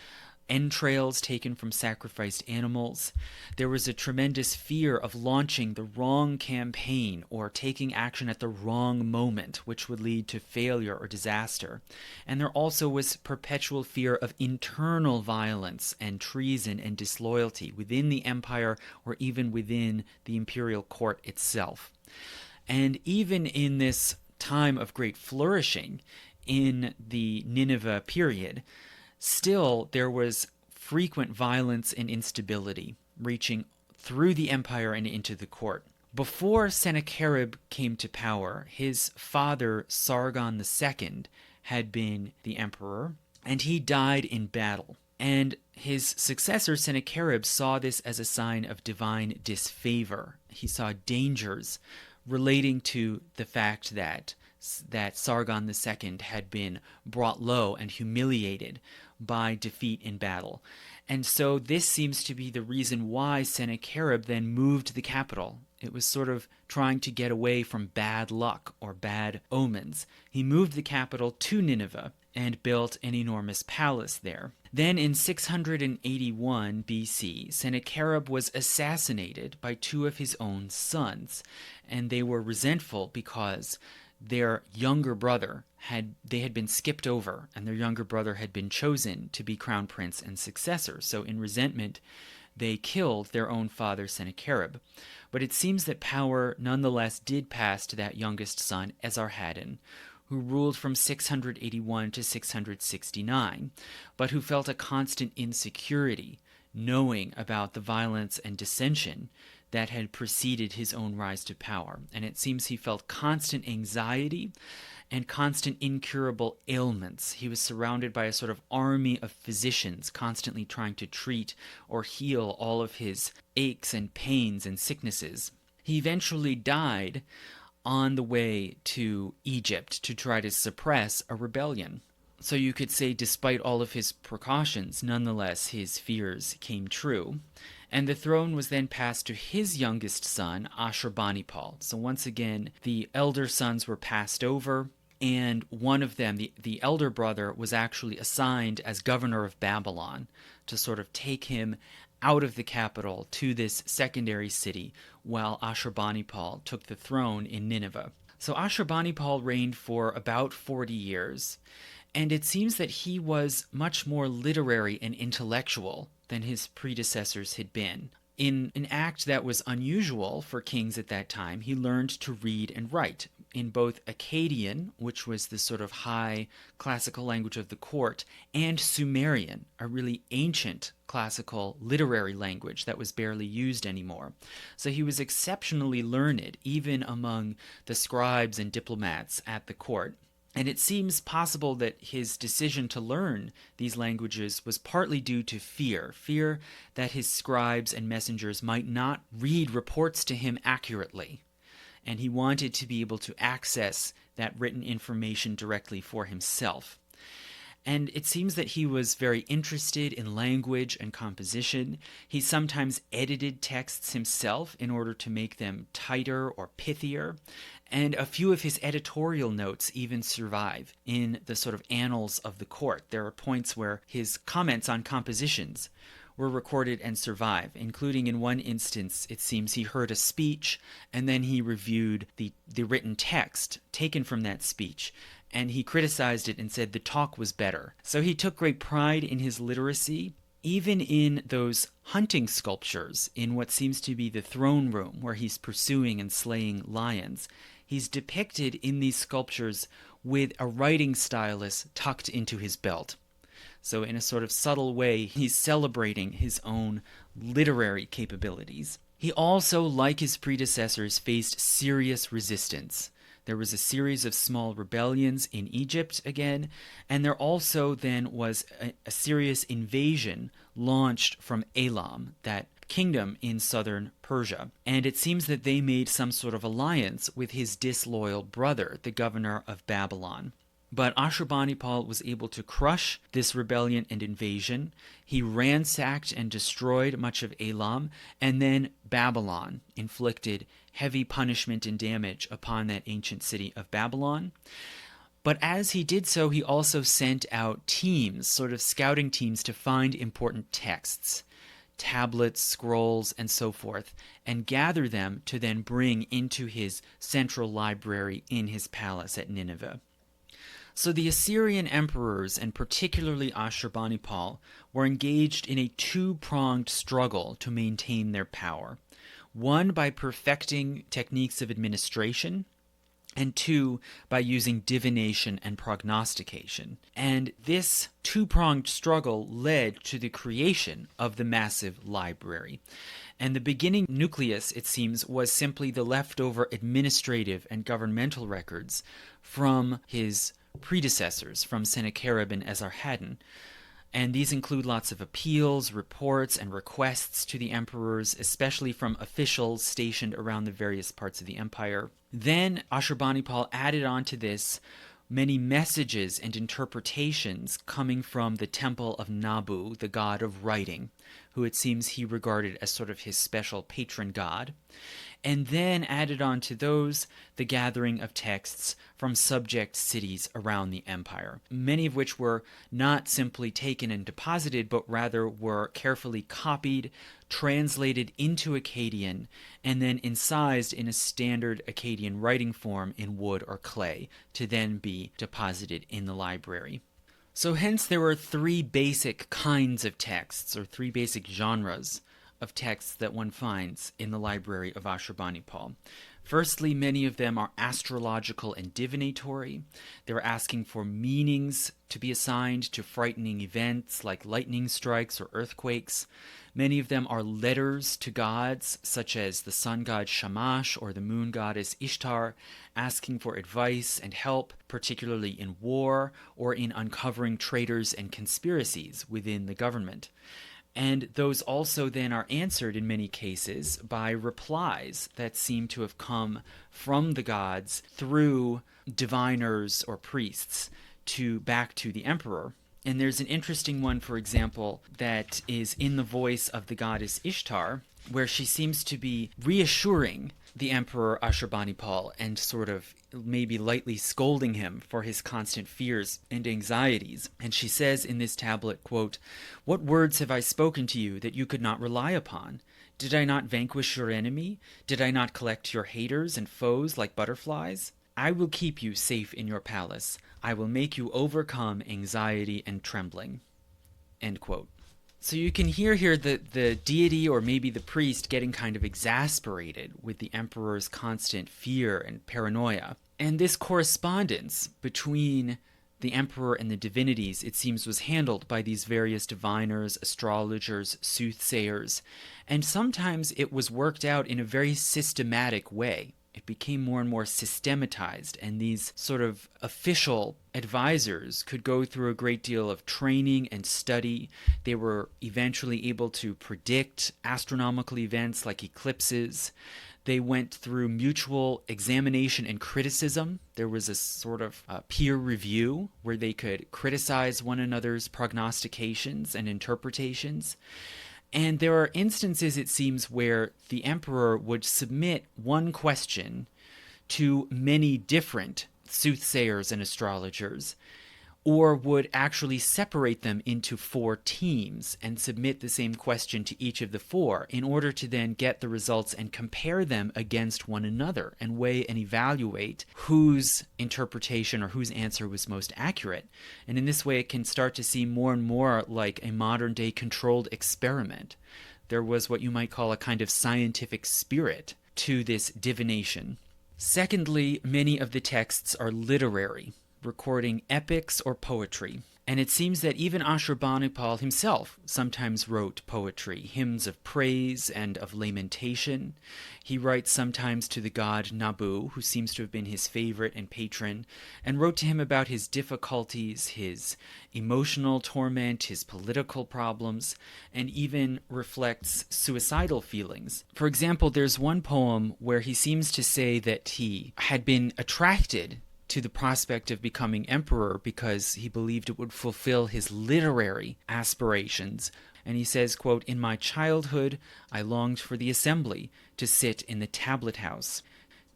entrails taken from sacrificed animals. There was a tremendous fear of launching the wrong campaign or taking action at the wrong moment, which would lead to failure or disaster. And there also was perpetual fear of internal violence and treason and disloyalty within the empire or even within the imperial court itself. And even in this time of great flourishing in the Nineveh period, still, there was frequent violence and instability reaching through the empire and into the court. Before Sennacherib came to power, his father, Sargon II, had been the emperor, and he died in battle. And his successor, Sennacherib, saw this as a sign of divine disfavor. He saw dangers relating to the fact that Sargon II had been brought low and humiliated by defeat in battle. And so this seems to be the reason why Sennacherib then moved the capital. It was sort of trying to get away from bad luck or bad omens. He moved the capital to Nineveh and built an enormous palace there. Then in 681 BC, Sennacherib was assassinated by two of his own sons, and they were resentful because their younger brother had been skipped over, and their younger brother had been chosen to be crown prince and successor. So in resentment, they killed their own father, Sennacherib. But it seems that power nonetheless did pass to that youngest son, Esarhaddon, who ruled from 681 to 669, but who felt a constant insecurity, knowing about the violence and dissension that had preceded his own rise to power. And it seems he felt constant anxiety and constant incurable ailments. He was surrounded by a sort of army of physicians constantly trying to treat or heal all of his aches and pains and sicknesses. He eventually died on the way to Egypt to try to suppress a rebellion. So you could say, despite all of his precautions, nonetheless his fears came true. And the throne was then passed to his youngest son, Ashurbanipal. So once again, the elder sons were passed over, and one of them, the elder brother, was actually assigned as governor of Babylon to sort of take him out of the capital to this secondary city, while Ashurbanipal took the throne in Nineveh. So Ashurbanipal reigned for about 40 years, and it seems that he was much more literary and intellectual than his predecessors had been. In an act that was unusual for kings at that time, he learned to read and write in both Akkadian, which was the sort of high classical language of the court, and Sumerian, a really ancient classical literary language that was barely used anymore. So he was exceptionally learned, even among the scribes and diplomats at the court. And it seems possible that his decision to learn these languages was partly due to fear that his scribes and messengers might not read reports to him accurately. And he wanted to be able to access that written information directly for himself. And it seems that he was very interested in language and composition. He sometimes edited texts himself in order to make them tighter or pithier. And a few of his editorial notes even survive in the sort of annals of the court. There are points where his comments on compositions were recorded and survive, including in one instance, it seems he heard a speech and then he reviewed the written text taken from that speech, and he criticized it and said the talk was better. So he took great pride in his literacy, even in those hunting sculptures in what seems to be the throne room where he's pursuing and slaying lions. He's depicted in these sculptures with a writing stylus tucked into his belt. So in a sort of subtle way, he's celebrating his own literary capabilities. He also, like his predecessors, faced serious resistance. There was a series of small rebellions in Egypt again, and there also then was a serious invasion launched from Elam, that kingdom in southern Persia. And it seems that they made some sort of alliance with his disloyal brother, the governor of Babylon. But Ashurbanipal was able to crush this rebellion and invasion. He ransacked and destroyed much of Elam, and then Babylon inflicted heavy punishment and damage upon that ancient city of Babylon. But as he did so, he also sent out teams, sort of scouting teams, to find important texts, tablets, scrolls, and so forth, and gather them to then bring into his central library in his palace at Nineveh. So the Assyrian emperors, and particularly Ashurbanipal, were engaged in a two-pronged struggle to maintain their power. One, by perfecting techniques of administration, and two, by using divination and prognostication. And this two-pronged struggle led to the creation of the massive library. And the beginning nucleus, it seems, was simply the leftover administrative and governmental records from his predecessors, from Sennacherib and Esarhaddon. And these include lots of appeals, reports, and requests to the emperors, especially from officials stationed around the various parts of the empire. Then Ashurbanipal added on to this many messages and interpretations coming from the temple of Nabu, the god of writing, who it seems he regarded as sort of his special patron god, and then added on to those the gathering of texts from subject cities around the empire, many of which were not simply taken and deposited, but rather were carefully copied, translated into Akkadian, and then incised in a standard Akkadian writing form in wood or clay to then be deposited in the library. So hence there were three basic kinds of texts, or three basic genres of texts that one finds in the library of Ashurbanipal. Firstly, many of them are astrological and divinatory. They're asking for meanings to be assigned to frightening events like lightning strikes or earthquakes. Many of them are letters to gods, such as the sun god Shamash or the moon goddess Ishtar, asking for advice and help, particularly in war or in uncovering traitors and conspiracies within the government. And those also then are answered in many cases by replies that seem to have come from the gods through diviners or priests back to the emperor. And there's an interesting one, for example, that is in the voice of the goddess Ishtar, where she seems to be reassuring the emperor Ashurbanipal and sort of maybe lightly scolding him for his constant fears and anxieties. And she says in this tablet, quote, "What words have I spoken to you that you could not rely upon? Did I not vanquish your enemy? Did I not collect your haters and foes like butterflies? I will keep you safe in your palace. I will make you overcome anxiety and trembling." End quote. So you can hear here the deity or maybe the priest getting kind of exasperated with the emperor's constant fear and paranoia. And this correspondence between the emperor and the divinities, it seems, was handled by these various diviners, astrologers, soothsayers, and sometimes it was worked out in a very systematic way. It became more and more systematized, and these sort of official advisors could go through a great deal of training and study. They were eventually able to predict astronomical events like eclipses. They went through mutual examination and criticism. There was a sort of peer review where they could criticize one another's prognostications and interpretations. And there are instances, it seems, where the emperor would submit one question to many different soothsayers and astrologers, or would actually separate them into 4 teams and submit the same question to each of the 4 in order to then get the results and compare them against one another and weigh and evaluate whose interpretation or whose answer was most accurate. And in this way, it can start to seem more and more like a modern-day controlled experiment. There was what you might call a kind of scientific spirit to this divination. Secondly, many of the texts are literary, recording epics or poetry. And it seems that even Ashurbanipal himself sometimes wrote poetry, hymns of praise and of lamentation. He writes sometimes to the god Nabu, who seems to have been his favorite and patron, and wrote to him about his difficulties, his emotional torment, his political problems, and even reflects suicidal feelings. For example, there's one poem where he seems to say that he had been attracted to the prospect of becoming emperor because he believed it would fulfill his literary aspirations. And he says, quote, "In my childhood, I longed for the assembly, to sit in the tablet house.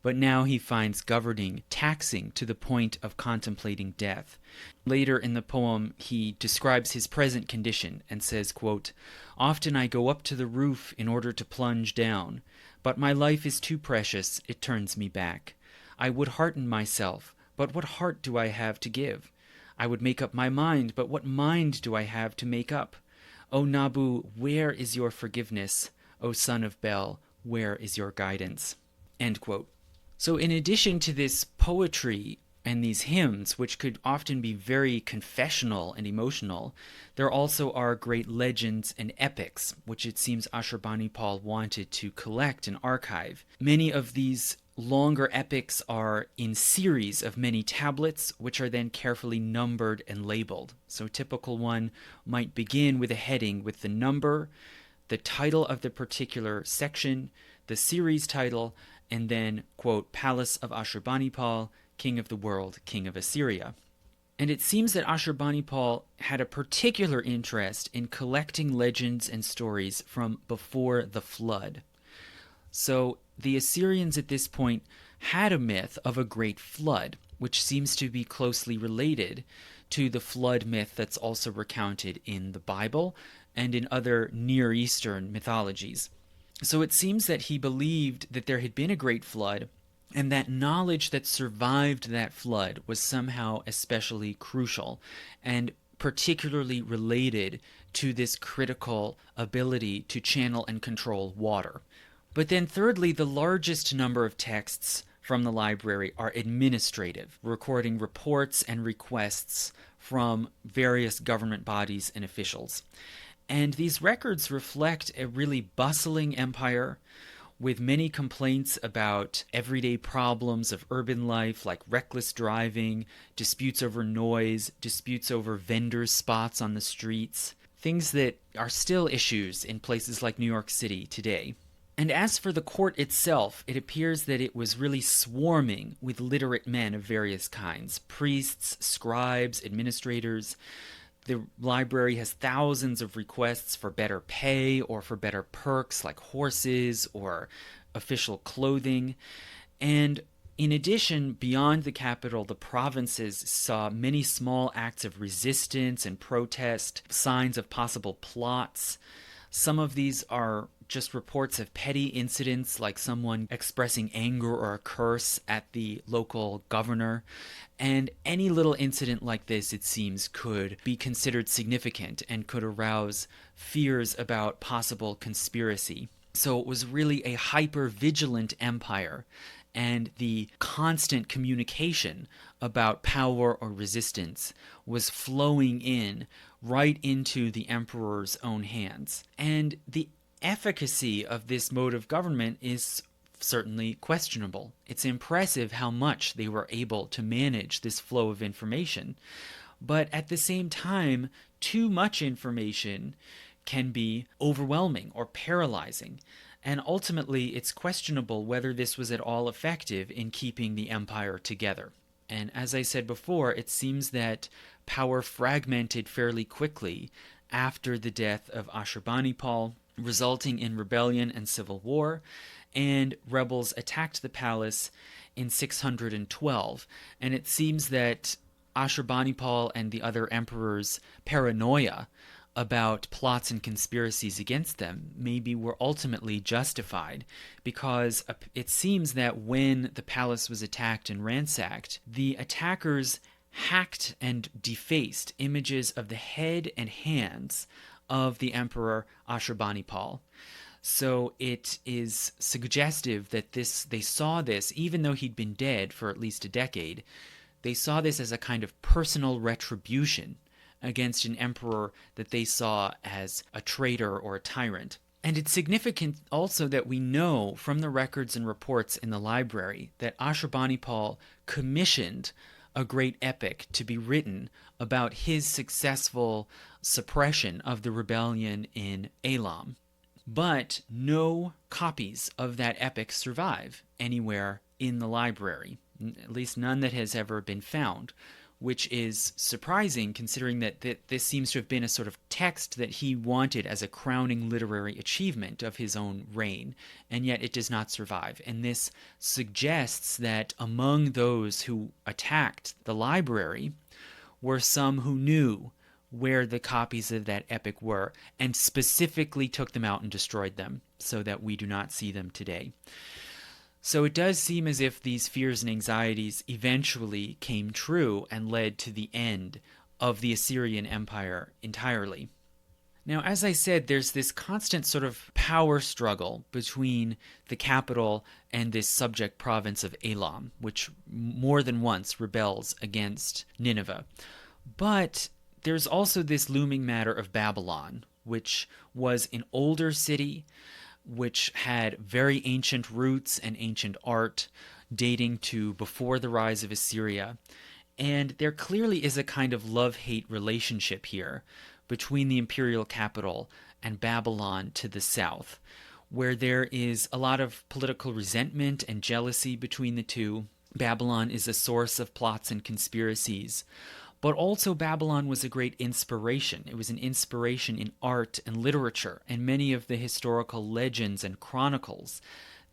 But now he finds governing taxing to the point of contemplating death." Later in the poem, he describes his present condition and says, quote, "Often I go up to the roof in order to plunge down, but my life is too precious, it turns me back. I would hearten myself, but what heart do I have to give? I would make up my mind, but what mind do I have to make up? O Nabu, where is your forgiveness? O son of Bel, where is your guidance?" End quote. So in addition to this poetry and these hymns, which could often be very confessional and emotional, there also are great legends and epics, which it seems Ashurbanipal wanted to collect and archive. Many of these longer epics are in series of many tablets, which are then carefully numbered and labeled. So a typical one might begin with a heading with the number, the title of the particular section, the series title, and then, quote, "Palace of Ashurbanipal, King of the World, King of Assyria." And it seems that Ashurbanipal had a particular interest in collecting legends and stories from before the flood. So the Assyrians at this point had a myth of a great flood, which seems to be closely related to the flood myth that's also recounted in the Bible and in other Near Eastern mythologies. So it seems that he believed that there had been a great flood, and that knowledge that survived that flood was somehow especially crucial and particularly related to this critical ability to channel and control water. But then thirdly, the largest number of texts from the library are administrative, recording reports and requests from various government bodies and officials. And these records reflect a really bustling empire with many complaints about everyday problems of urban life, like reckless driving, disputes over noise, disputes over vendors' spots on the streets, things that are still issues in places like New York City today. And as for the court itself, it appears that it was really swarming with literate men of various kinds, priests, scribes, administrators. The library has thousands of requests for better pay or for better perks like horses or official clothing. And in addition, beyond the capital, the provinces saw many small acts of resistance and protest, signs of possible plots. Some of these are just reports of petty incidents, like someone expressing anger or a curse at the local governor. And any little incident like this, it seems, could be considered significant and could arouse fears about possible conspiracy. So it was really a hyper-vigilant empire, and the constant communication about power or resistance was flowing in right into the emperor's own hands. And the efficacy of this mode of government is certainly questionable. It's impressive how much they were able to manage this flow of information. But at the same time, too much information can be overwhelming or paralyzing. And ultimately, it's questionable whether this was at all effective in keeping the empire together. And as I said before, it seems that power fragmented fairly quickly after the death of Ashurbanipal, resulting in rebellion and civil war, and rebels attacked the palace in 612. And it seems that Ashurbanipal and the other emperors' paranoia about plots and conspiracies against them maybe were ultimately justified, because it seems that when the palace was attacked and ransacked, the attackers hacked and defaced images of the head and hands of the emperor Ashurbanipal. So it is suggestive that they saw this, even though he'd been dead for at least a decade, they saw this as a kind of personal retribution against an emperor that they saw as a traitor or a tyrant. And it's significant also that we know from the records and reports in the library that Ashurbanipal commissioned a great epic to be written about his successful suppression of the rebellion in Elam. But no copies of that epic survive anywhere in the library, at least none that has ever been found, which is surprising considering that this seems to have been a sort of text that he wanted as a crowning literary achievement of his own reign, and yet it does not survive. And this suggests that among those who attacked the library were some who knew where the copies of that epic were and specifically took them out and destroyed them so that we do not see them today. So it does seem as if these fears and anxieties eventually came true and led to the end of the Assyrian Empire entirely. Now, as I said, there's this constant sort of power struggle between the capital and this subject province of Elam, which more than once rebels against Nineveh. But there's also this looming matter of Babylon, which was an older city, which had very ancient roots and ancient art dating to before the rise of Assyria. And there clearly is a kind of love-hate relationship here between the imperial capital and Babylon to the south, where there is a lot of political resentment and jealousy between the two. Babylon is a source of plots and conspiracies. But also Babylon was a great inspiration. It was an inspiration in art and literature, and many of the historical legends and chronicles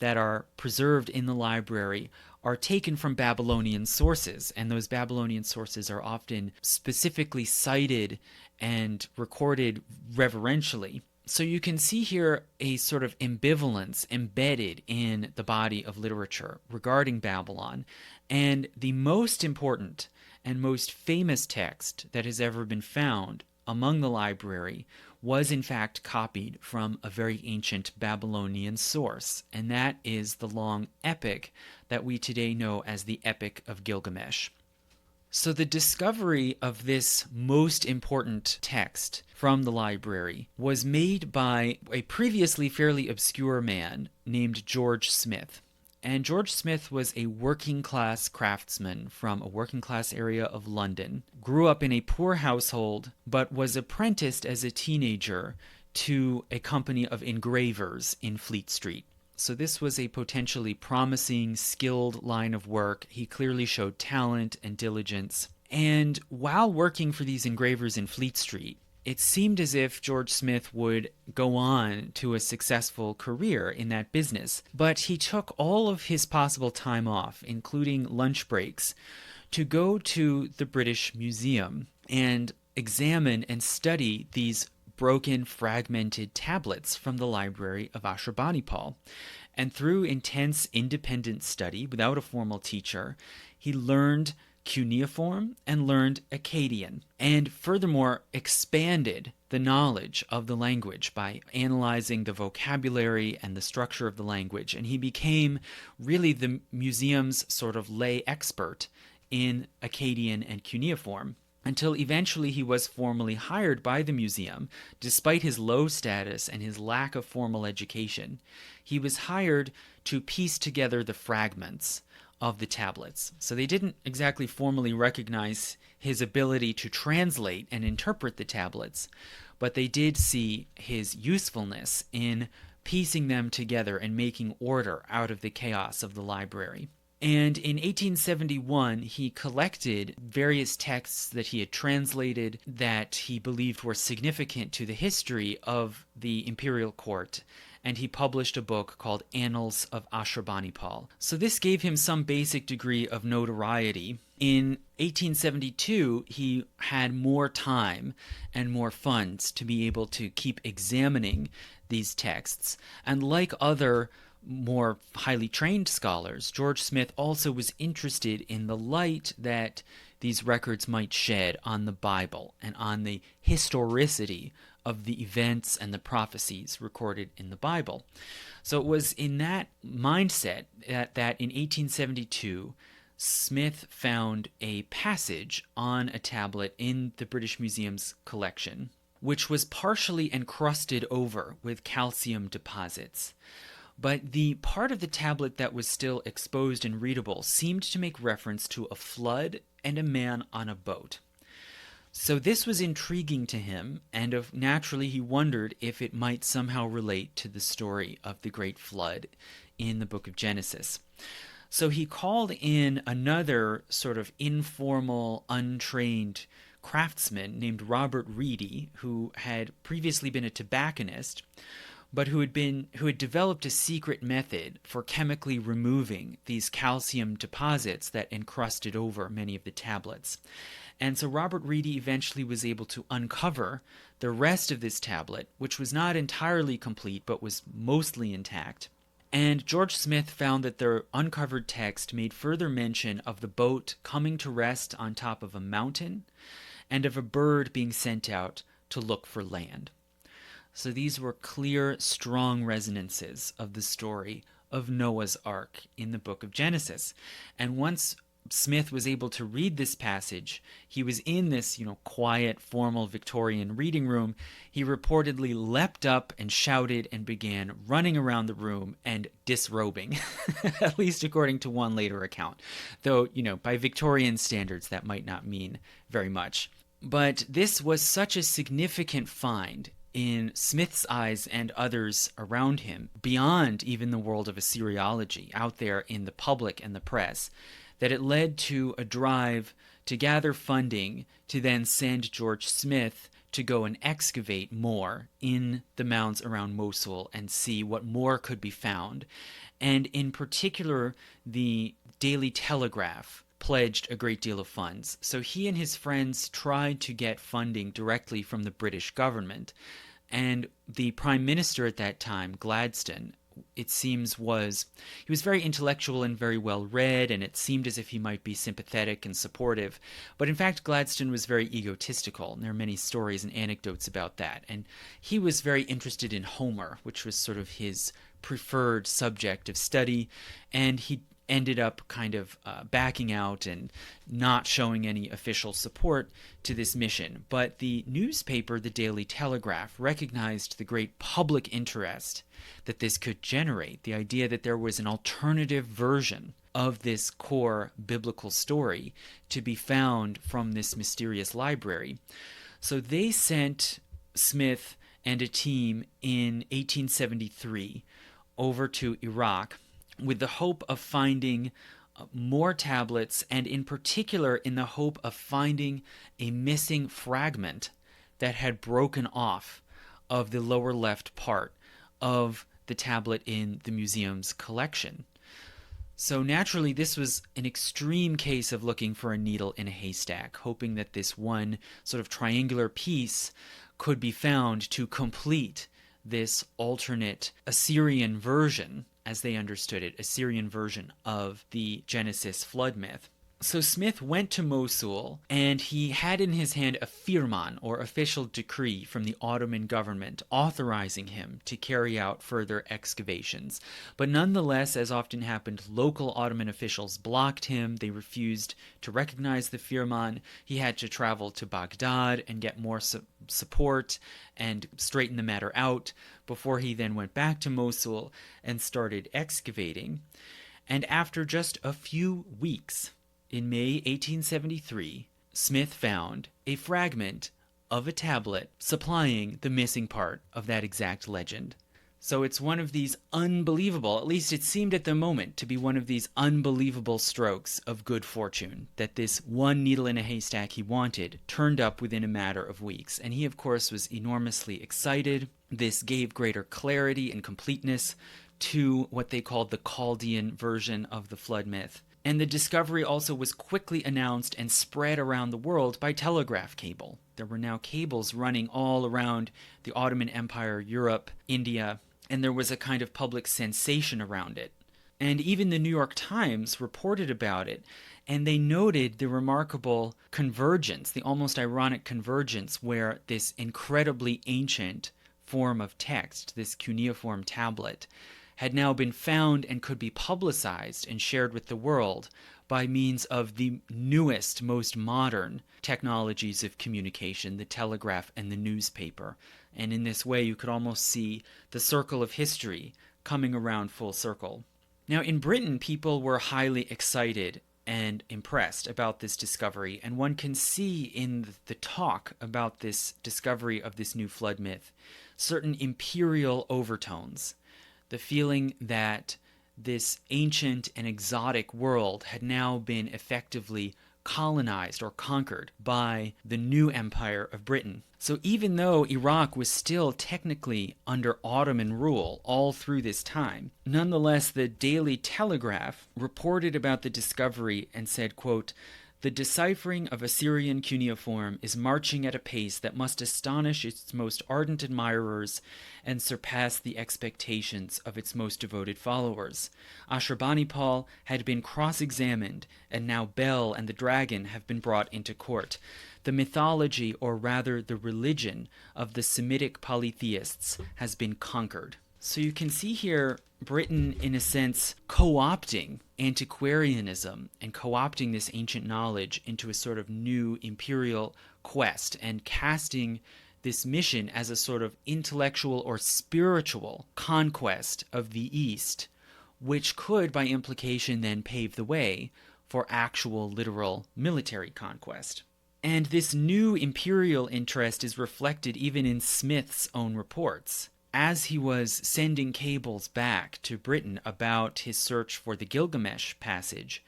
that are preserved in the library are taken from Babylonian sources, and those Babylonian sources are often specifically cited and recorded reverentially. So you can see here a sort of ambivalence embedded in the body of literature regarding Babylon, and the most important and most famous text that has ever been found among the library was in fact copied from a very ancient Babylonian source, and that is the long epic that we today know as the Epic of Gilgamesh. So the discovery of this most important text from the library was made by a previously fairly obscure man named George Smith. And George Smith was a working-class craftsman from a working-class area of London, grew up in a poor household, but was apprenticed as a teenager to a company of engravers in Fleet Street. So this was a potentially promising, skilled line of work. He clearly showed talent and diligence. And while working for these engravers in Fleet Street, it seemed as if George Smith would go on to a successful career in that business. But he took all of his possible time off, including lunch breaks, to go to the British Museum and examine and study these broken, fragmented tablets from the Library of Ashurbanipal. And through intense independent study, without a formal teacher, he learned cuneiform and learned Akkadian, and furthermore expanded the knowledge of the language by analyzing the vocabulary and the structure of the language. And he became really the museum's sort of lay expert in Akkadian and cuneiform, until eventually he was formally hired by the museum. Despite his low status and his lack of formal education, he was hired to piece together the fragments of the tablets. So they didn't exactly formally recognize his ability to translate and interpret the tablets, but they did see his usefulness in piecing them together and making order out of the chaos of the library. And in 1871, he collected various texts that he had translated that he believed were significant to the history of the Imperial Court, and he published a book called Annals of Ashurbanipal. So this gave him some basic degree of notoriety. In 1872, he had more time and more funds to be able to keep examining these texts, and like other more highly trained scholars, George Smith also was interested in the light that these records might shed on the Bible and on the historicity of the events and the prophecies recorded in the Bible. So it was in that mindset that in 1872, Smith found a passage on a tablet in the British Museum's collection, which was partially encrusted over with calcium deposits. But the part of the tablet that was still exposed and readable seemed to make reference to a flood and a man on a boat. So this was intriguing to him, and naturally he wondered if it might somehow relate to the story of the Great Flood in the book of Genesis. So he called in another sort of informal, untrained craftsman named Robert Reedy, who had previously been a tobacconist, but who had developed a secret method for chemically removing these calcium deposits that encrusted over many of the tablets. And so Robert Reedy eventually was able to uncover the rest of this tablet, which was not entirely complete but was mostly intact. And George Smith found that the uncovered text made further mention of the boat coming to rest on top of a mountain and of a bird being sent out to look for land. So these were clear, strong resonances of the story of Noah's Ark in the book of Genesis. And once Smith was able to read this passage, he was in this, quiet, formal Victorian reading room. He reportedly leapt up and shouted and began running around the room and disrobing, at least according to one later account. Though, by Victorian standards, that might not mean very much. But this was such a significant find in Smith's eyes and others around him, beyond even the world of Assyriology, out there in the public and the press, that it led to a drive to gather funding to then send George Smith to go and excavate more in the mounds around Mosul and see what more could be found. And in particular, the Daily Telegraph pledged a great deal of funds. So he and his friends tried to get funding directly from the British government. And the Prime Minister at that time, Gladstone, it seems he was very intellectual and very well read, and it seemed as if he might be sympathetic and supportive. But in fact, Gladstone was very egotistical, and there are many stories and anecdotes about that. And he was very interested in Homer, which was sort of his preferred subject of study, and he ended up kind of backing out and not showing any official support to this mission. But the newspaper, the Daily Telegraph, recognized the great public interest that this could generate, the idea that there was an alternative version of this core biblical story to be found from this mysterious library. So they sent Smith and a team in 1873 over to Iraq with the hope of finding more tablets, and in particular in the hope of finding a missing fragment that had broken off of the lower left part of the tablet in the museum's collection. So naturally, this was an extreme case of looking for a needle in a haystack, hoping that this one sort of triangular piece could be found to complete this alternate Assyrian version, as they understood it, Assyrian version of the Genesis flood myth. So Smith went to Mosul, and he had in his hand a firman, or official decree from the Ottoman government, authorizing him to carry out further excavations. But nonetheless, as often happened, local Ottoman officials blocked him. They refused to recognize the firman. He had to travel to Baghdad and get more support and straighten the matter out before he then went back to Mosul and started excavating. And after just a few weeks, in May 1873, Smith found a fragment of a tablet supplying the missing part of that exact legend. So it's one of these unbelievable, at least it seemed at the moment to be one of these unbelievable strokes of good fortune, that this one needle in a haystack he wanted turned up within a matter of weeks. And he, of course, was enormously excited. This gave greater clarity and completeness to what they called the Chaldean version of the flood myth. And the discovery also was quickly announced and spread around the world by telegraph cable. There were now cables running all around the Ottoman Empire, Europe, India, and there was a kind of public sensation around it. And even the New York Times reported about it, and they noted the remarkable convergence, the almost ironic convergence, where this incredibly ancient form of text, this cuneiform tablet, had now been found and could be publicized and shared with the world by means of the newest, most modern technologies of communication, the telegraph and the newspaper. And in this way, you could almost see the circle of history coming around full circle. Now, in Britain, people were highly excited and impressed about this discovery, and one can see in the talk about this discovery of this new flood myth certain imperial overtones. The feeling that this ancient and exotic world had now been effectively colonized or conquered by the new empire of Britain. So even though Iraq was still technically under Ottoman rule all through this time, nonetheless the Daily Telegraph reported about the discovery and said, quote, "The deciphering of Assyrian cuneiform is marching at a pace that must astonish its most ardent admirers and surpass the expectations of its most devoted followers. Ashurbanipal had been cross-examined, and now Bel and the dragon have been brought into court. The mythology, or rather the religion, of the Semitic polytheists has been conquered." So you can see here Britain, in a sense, co-opting antiquarianism and co-opting this ancient knowledge into a sort of new imperial quest and casting this mission as a sort of intellectual or spiritual conquest of the East, which could, by implication, then pave the way for actual literal military conquest. And this new imperial interest is reflected even in Smith's own reports. As he was sending cables back to Britain about his search for the Gilgamesh passage,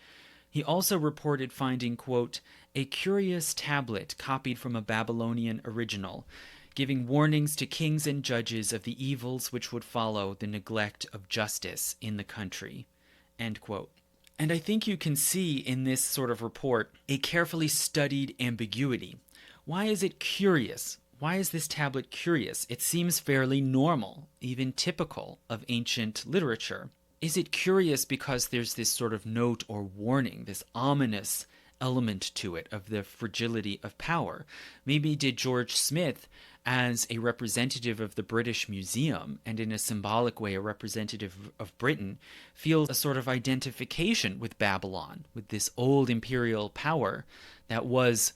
he also reported finding, quote, "a curious tablet copied from a Babylonian original, giving warnings to kings and judges of the evils which would follow the neglect of justice in the country," end quote. And I think you can see in this sort of report a carefully studied ambiguity. Why is it curious? Why is this tablet curious? It seems fairly normal, even typical of ancient literature. Is it curious because there's this sort of note or warning, this ominous element to it of the fragility of power? Maybe did George Smith, as a representative of the British Museum, and in a symbolic way a representative of Britain, feel a sort of identification with Babylon, with this old imperial power that was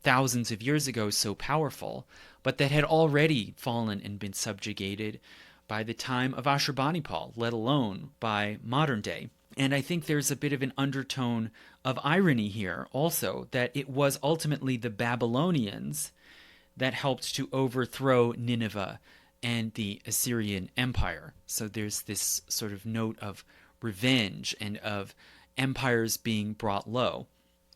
thousands of years ago so powerful, but that had already fallen and been subjugated by the time of Ashurbanipal, let alone by modern day. And I think there's a bit of an undertone of irony here also, that it was ultimately the Babylonians that helped to overthrow Nineveh and the Assyrian Empire. So there's this sort of note of revenge and of empires being brought low.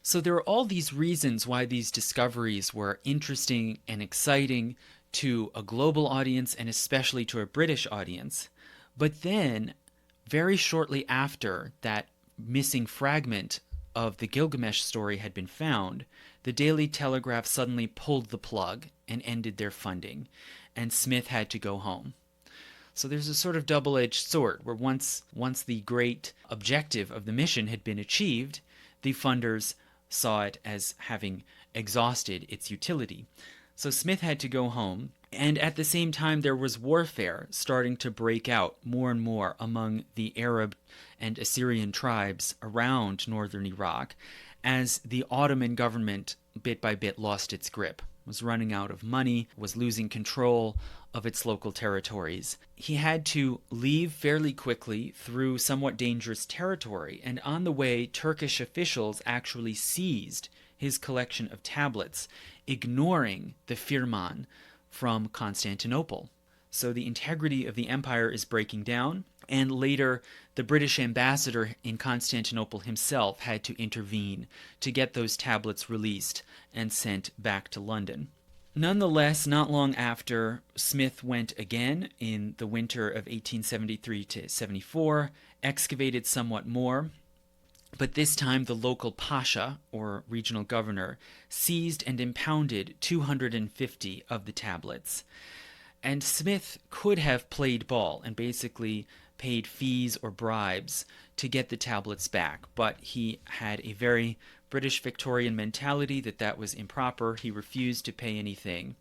So there are all these reasons why these discoveries were interesting and exciting to a global audience and especially to a British audience. But then, very shortly after that missing fragment of the Gilgamesh story had been found, the Daily Telegraph suddenly pulled the plug and ended their funding, and Smith had to go home. So there's a sort of double-edged sword where once the great objective of the mission had been achieved, the funders saw it as having exhausted its utility. So Smith had to go home, and at the same time there was warfare starting to break out more and more among the Arab and Assyrian tribes around northern Iraq as the Ottoman government bit by bit lost its grip, was running out of money, was losing control of its local territories. He had to leave fairly quickly through somewhat dangerous territory, and on the way, Turkish officials actually seized his collection of tablets, ignoring the firman from Constantinople. So the integrity of the empire is breaking down, and later the British ambassador in Constantinople himself had to intervene to get those tablets released and sent back to London. Nonetheless, not long after, Smith went again in the winter of 1873 to 74, excavated somewhat more, but this time the local pasha, or regional governor, seized and impounded 250 of the tablets. And Smith could have played ball and basically paid fees or bribes to get the tablets back, but he had a very British Victorian mentality that was improper. He refused to pay anything.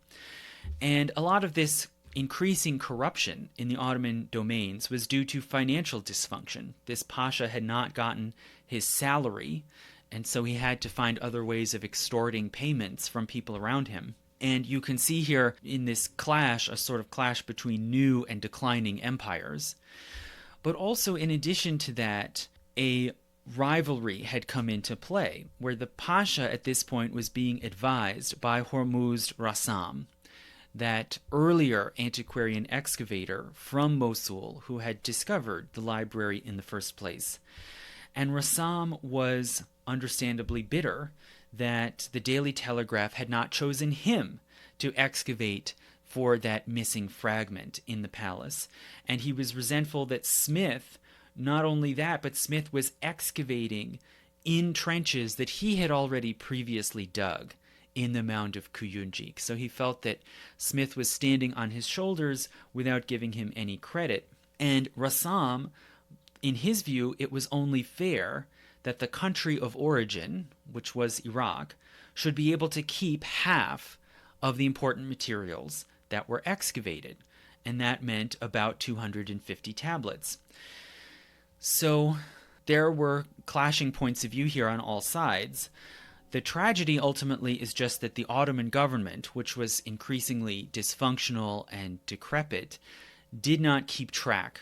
And a lot of this increasing corruption in the Ottoman domains was due to financial dysfunction. This pasha had not gotten his salary, and so he had to find other ways of extorting payments from people around him. And you can see here in this clash, a sort of clash between new and declining empires. But also, in addition to that, a rivalry had come into play, where the pasha at this point was being advised by Hormuzd Rassam, that earlier antiquarian excavator from Mosul who had discovered the library in the first place. And Rassam was understandably bitter that the Daily Telegraph had not chosen him to excavate for that missing fragment in the palace. And he was resentful that Smith, not only that, but Smith was excavating in trenches that he had already previously dug in the mound of Kuyunjik. So he felt that Smith was standing on his shoulders without giving him any credit. And Rassam, in his view, it was only fair that the country of origin, which was Iraq, should be able to keep half of the important materials that were excavated. And that meant about 250 tablets. So there were clashing points of view here on all sides. The tragedy ultimately is just that the Ottoman government, which was increasingly dysfunctional and decrepit, did not keep track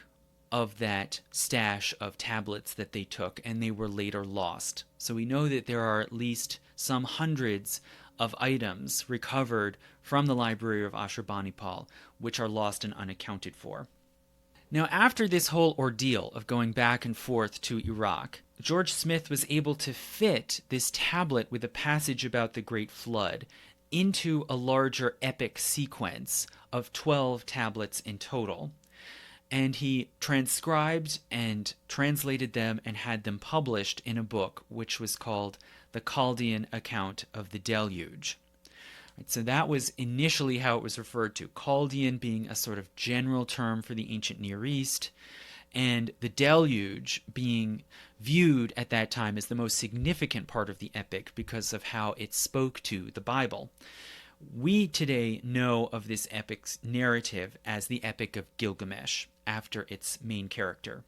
of that stash of tablets that they took, and they were later lost. So we know that there are at least some hundreds of items recovered from the Library of Ashurbanipal, which are lost and unaccounted for. Now, after this whole ordeal of going back and forth to Iraq, George Smith was able to fit this tablet with a passage about the Great Flood into a larger epic sequence of 12 tablets in total. And he transcribed and translated them and had them published in a book which was called The Chaldean Account of the Deluge. So that was initially how it was referred to, Chaldean being a sort of general term for the ancient Near East, and the deluge being viewed at that time as the most significant part of the epic because of how it spoke to the Bible. We today know of this epic's narrative as the Epic of Gilgamesh, after its main character.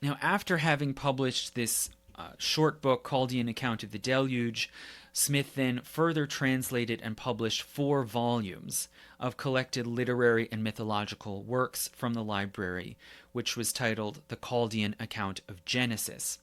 Now, after having published this short book, Chaldean Account of the Deluge, Smith then further translated and published 4 volumes of collected literary and mythological works from the library, which was titled The Chaldean Account of Genesis.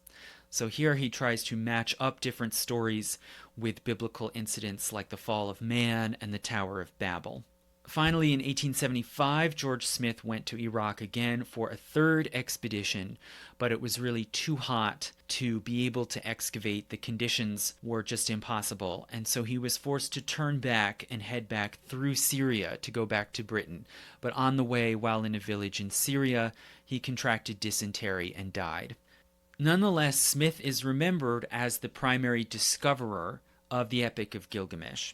So here he tries to match up different stories with biblical incidents like the fall of man and the Tower of Babel. Finally, in 1875, George Smith went to Iraq again for a third expedition, but it was really too hot to be able to excavate. The conditions were just impossible, and so he was forced to turn back and head back through Syria to go back to Britain. But on the way, while in a village in Syria, he contracted dysentery and died. Nonetheless, Smith is remembered as the primary discoverer of the Epic of Gilgamesh.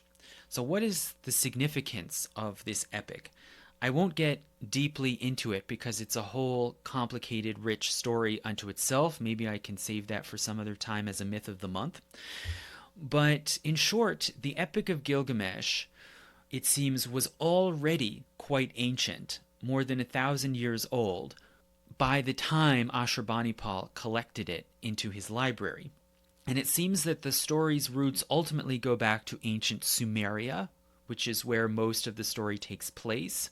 So what is the significance of this epic? I won't get deeply into it because it's a whole complicated, rich story unto itself. Maybe I can save that for some other time as a myth of the month. But in short, the Epic of Gilgamesh, it seems, was already quite ancient, more than 1,000 years old, by the time Ashurbanipal collected it into his library. And it seems that the story's roots ultimately go back to ancient Sumeria, which is where most of the story takes place.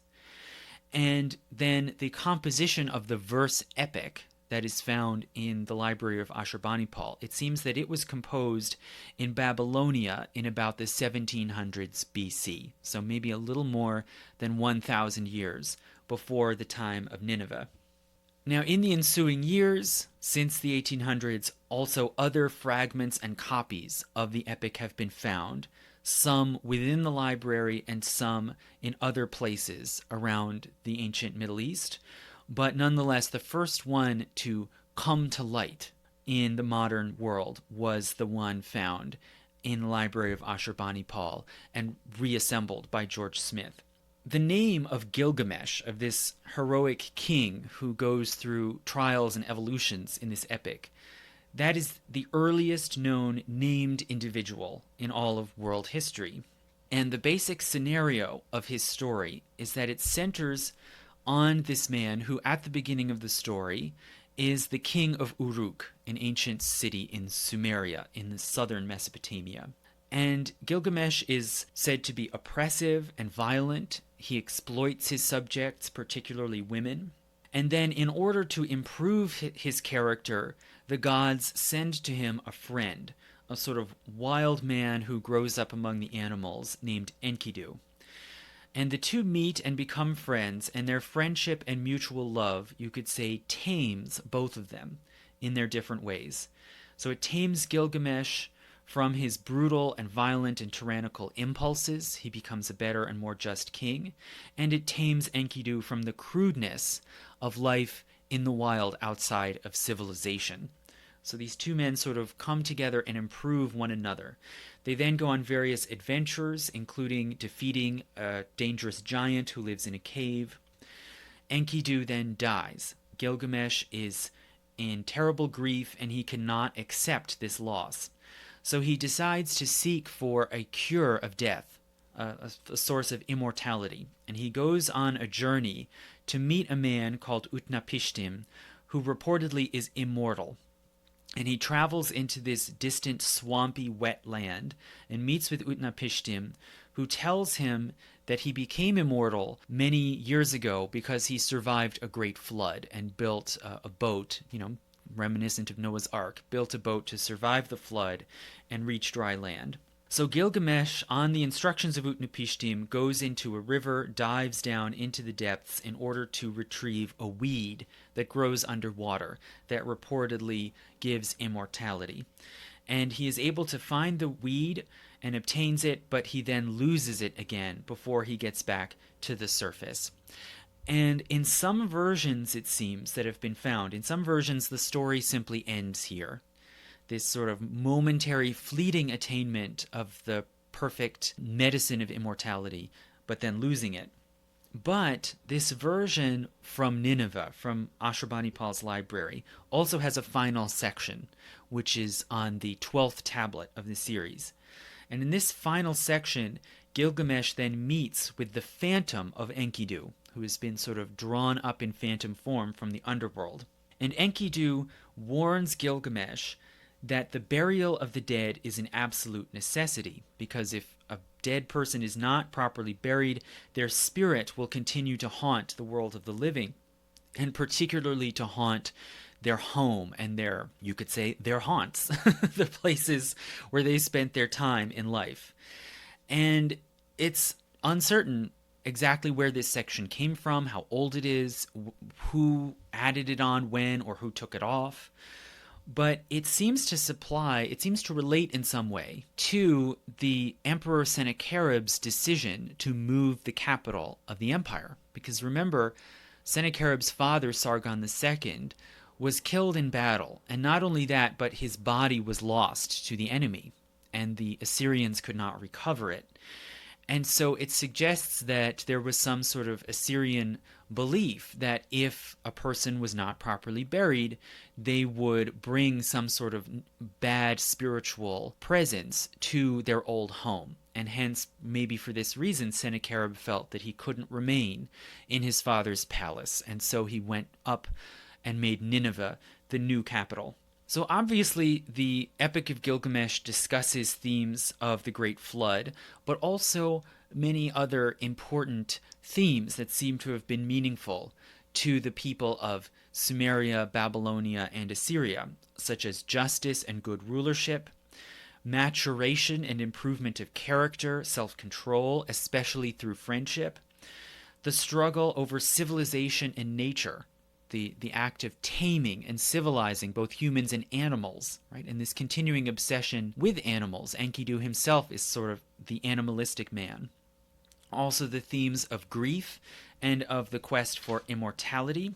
And then the composition of the verse epic that is found in the Library of Ashurbanipal, it seems that it was composed in Babylonia in about the 1700s BC, so maybe a little more than 1,000 years before the time of Nineveh. Now, in the ensuing years, since the 1800s, also other fragments and copies of the epic have been found, some within the library and some in other places around the ancient Middle East. But nonetheless, the first one to come to light in the modern world was the one found in the Library of Ashurbanipal and reassembled by George Smith. The name of Gilgamesh, of this heroic king who goes through trials and evolutions in this epic, that is the earliest known named individual in all of world history. And the basic scenario of his story is that it centers on this man who, at the beginning of the story, is the king of Uruk, an ancient city in Sumeria in the southern Mesopotamia. And Gilgamesh is said to be oppressive and violent. He exploits his subjects, particularly women. And then, in order to improve his character, the gods send to him a friend, a sort of wild man who grows up among the animals named Enkidu. And the two meet and become friends, and their friendship and mutual love, you could say, tames both of them in their different ways. So it tames Gilgamesh from his brutal and violent and tyrannical impulses. He becomes a better and more just king. And it tames Enkidu from the crudeness of life in the wild outside of civilization. So these two men sort of come together and improve one another. They then go on various adventures, including defeating a dangerous giant who lives in a cave. Enkidu then dies. Gilgamesh is in terrible grief, and he cannot accept this loss. So he decides to seek for a cure of death, a source of immortality. And he goes on a journey to meet a man called Utnapishtim, who reportedly is immortal. And he travels into this distant, swampy, wet land and meets with Utnapishtim, who tells him that he became immortal many years ago because he survived a great flood and built a boat, reminiscent of Noah's Ark, built a boat to survive the flood and reach dry land. So Gilgamesh, on the instructions of Utnapishtim, goes into a river, dives down into the depths in order to retrieve a weed that grows underwater that reportedly gives immortality. And he is able to find the weed and obtains it, but he then loses it again before he gets back to the surface. And in some versions, it seems, that have been found, in some versions the story simply ends here. This sort of momentary, fleeting attainment of the perfect medicine of immortality, but then losing it. But this version from Nineveh, from Ashurbanipal's library, also has a final section, which is on the 12th tablet of the series. And in this final section, Gilgamesh then meets with the phantom of Enkidu, who has been sort of drawn up in phantom form from the underworld. And Enkidu warns Gilgamesh that the burial of the dead is an absolute necessity, because if a dead person is not properly buried, their spirit will continue to haunt the world of the living, and particularly to haunt their home and you could say, their haunts, the places where they spent their time in life. And it's uncertain exactly where this section came from, how old it is, who added it on when, or who took it off. But it seems to relate in some way to the Emperor Sennacherib's decision to move the capital of the empire. Because remember, Sennacherib's father, Sargon II, was killed in battle. And not only that, but his body was lost to the enemy, and the Assyrians could not recover it. And so it suggests that there was some sort of Assyrian belief that if a person was not properly buried, they would bring some sort of bad spiritual presence to their old home. And hence, maybe for this reason, Sennacherib felt that he couldn't remain in his father's palace. And so he went up and made Nineveh the new capital. So obviously, the Epic of Gilgamesh discusses themes of the Great Flood, but also many other important themes that seem to have been meaningful to the people of Sumeria, Babylonia, and Assyria, such as justice and good rulership, maturation and improvement of character, self-control, especially through friendship, the struggle over civilization and nature, the act of taming and civilizing both humans and animals, right? And this continuing obsession with animals. Enkidu himself is sort of the animalistic man. Also the themes of grief and of the quest for immortality.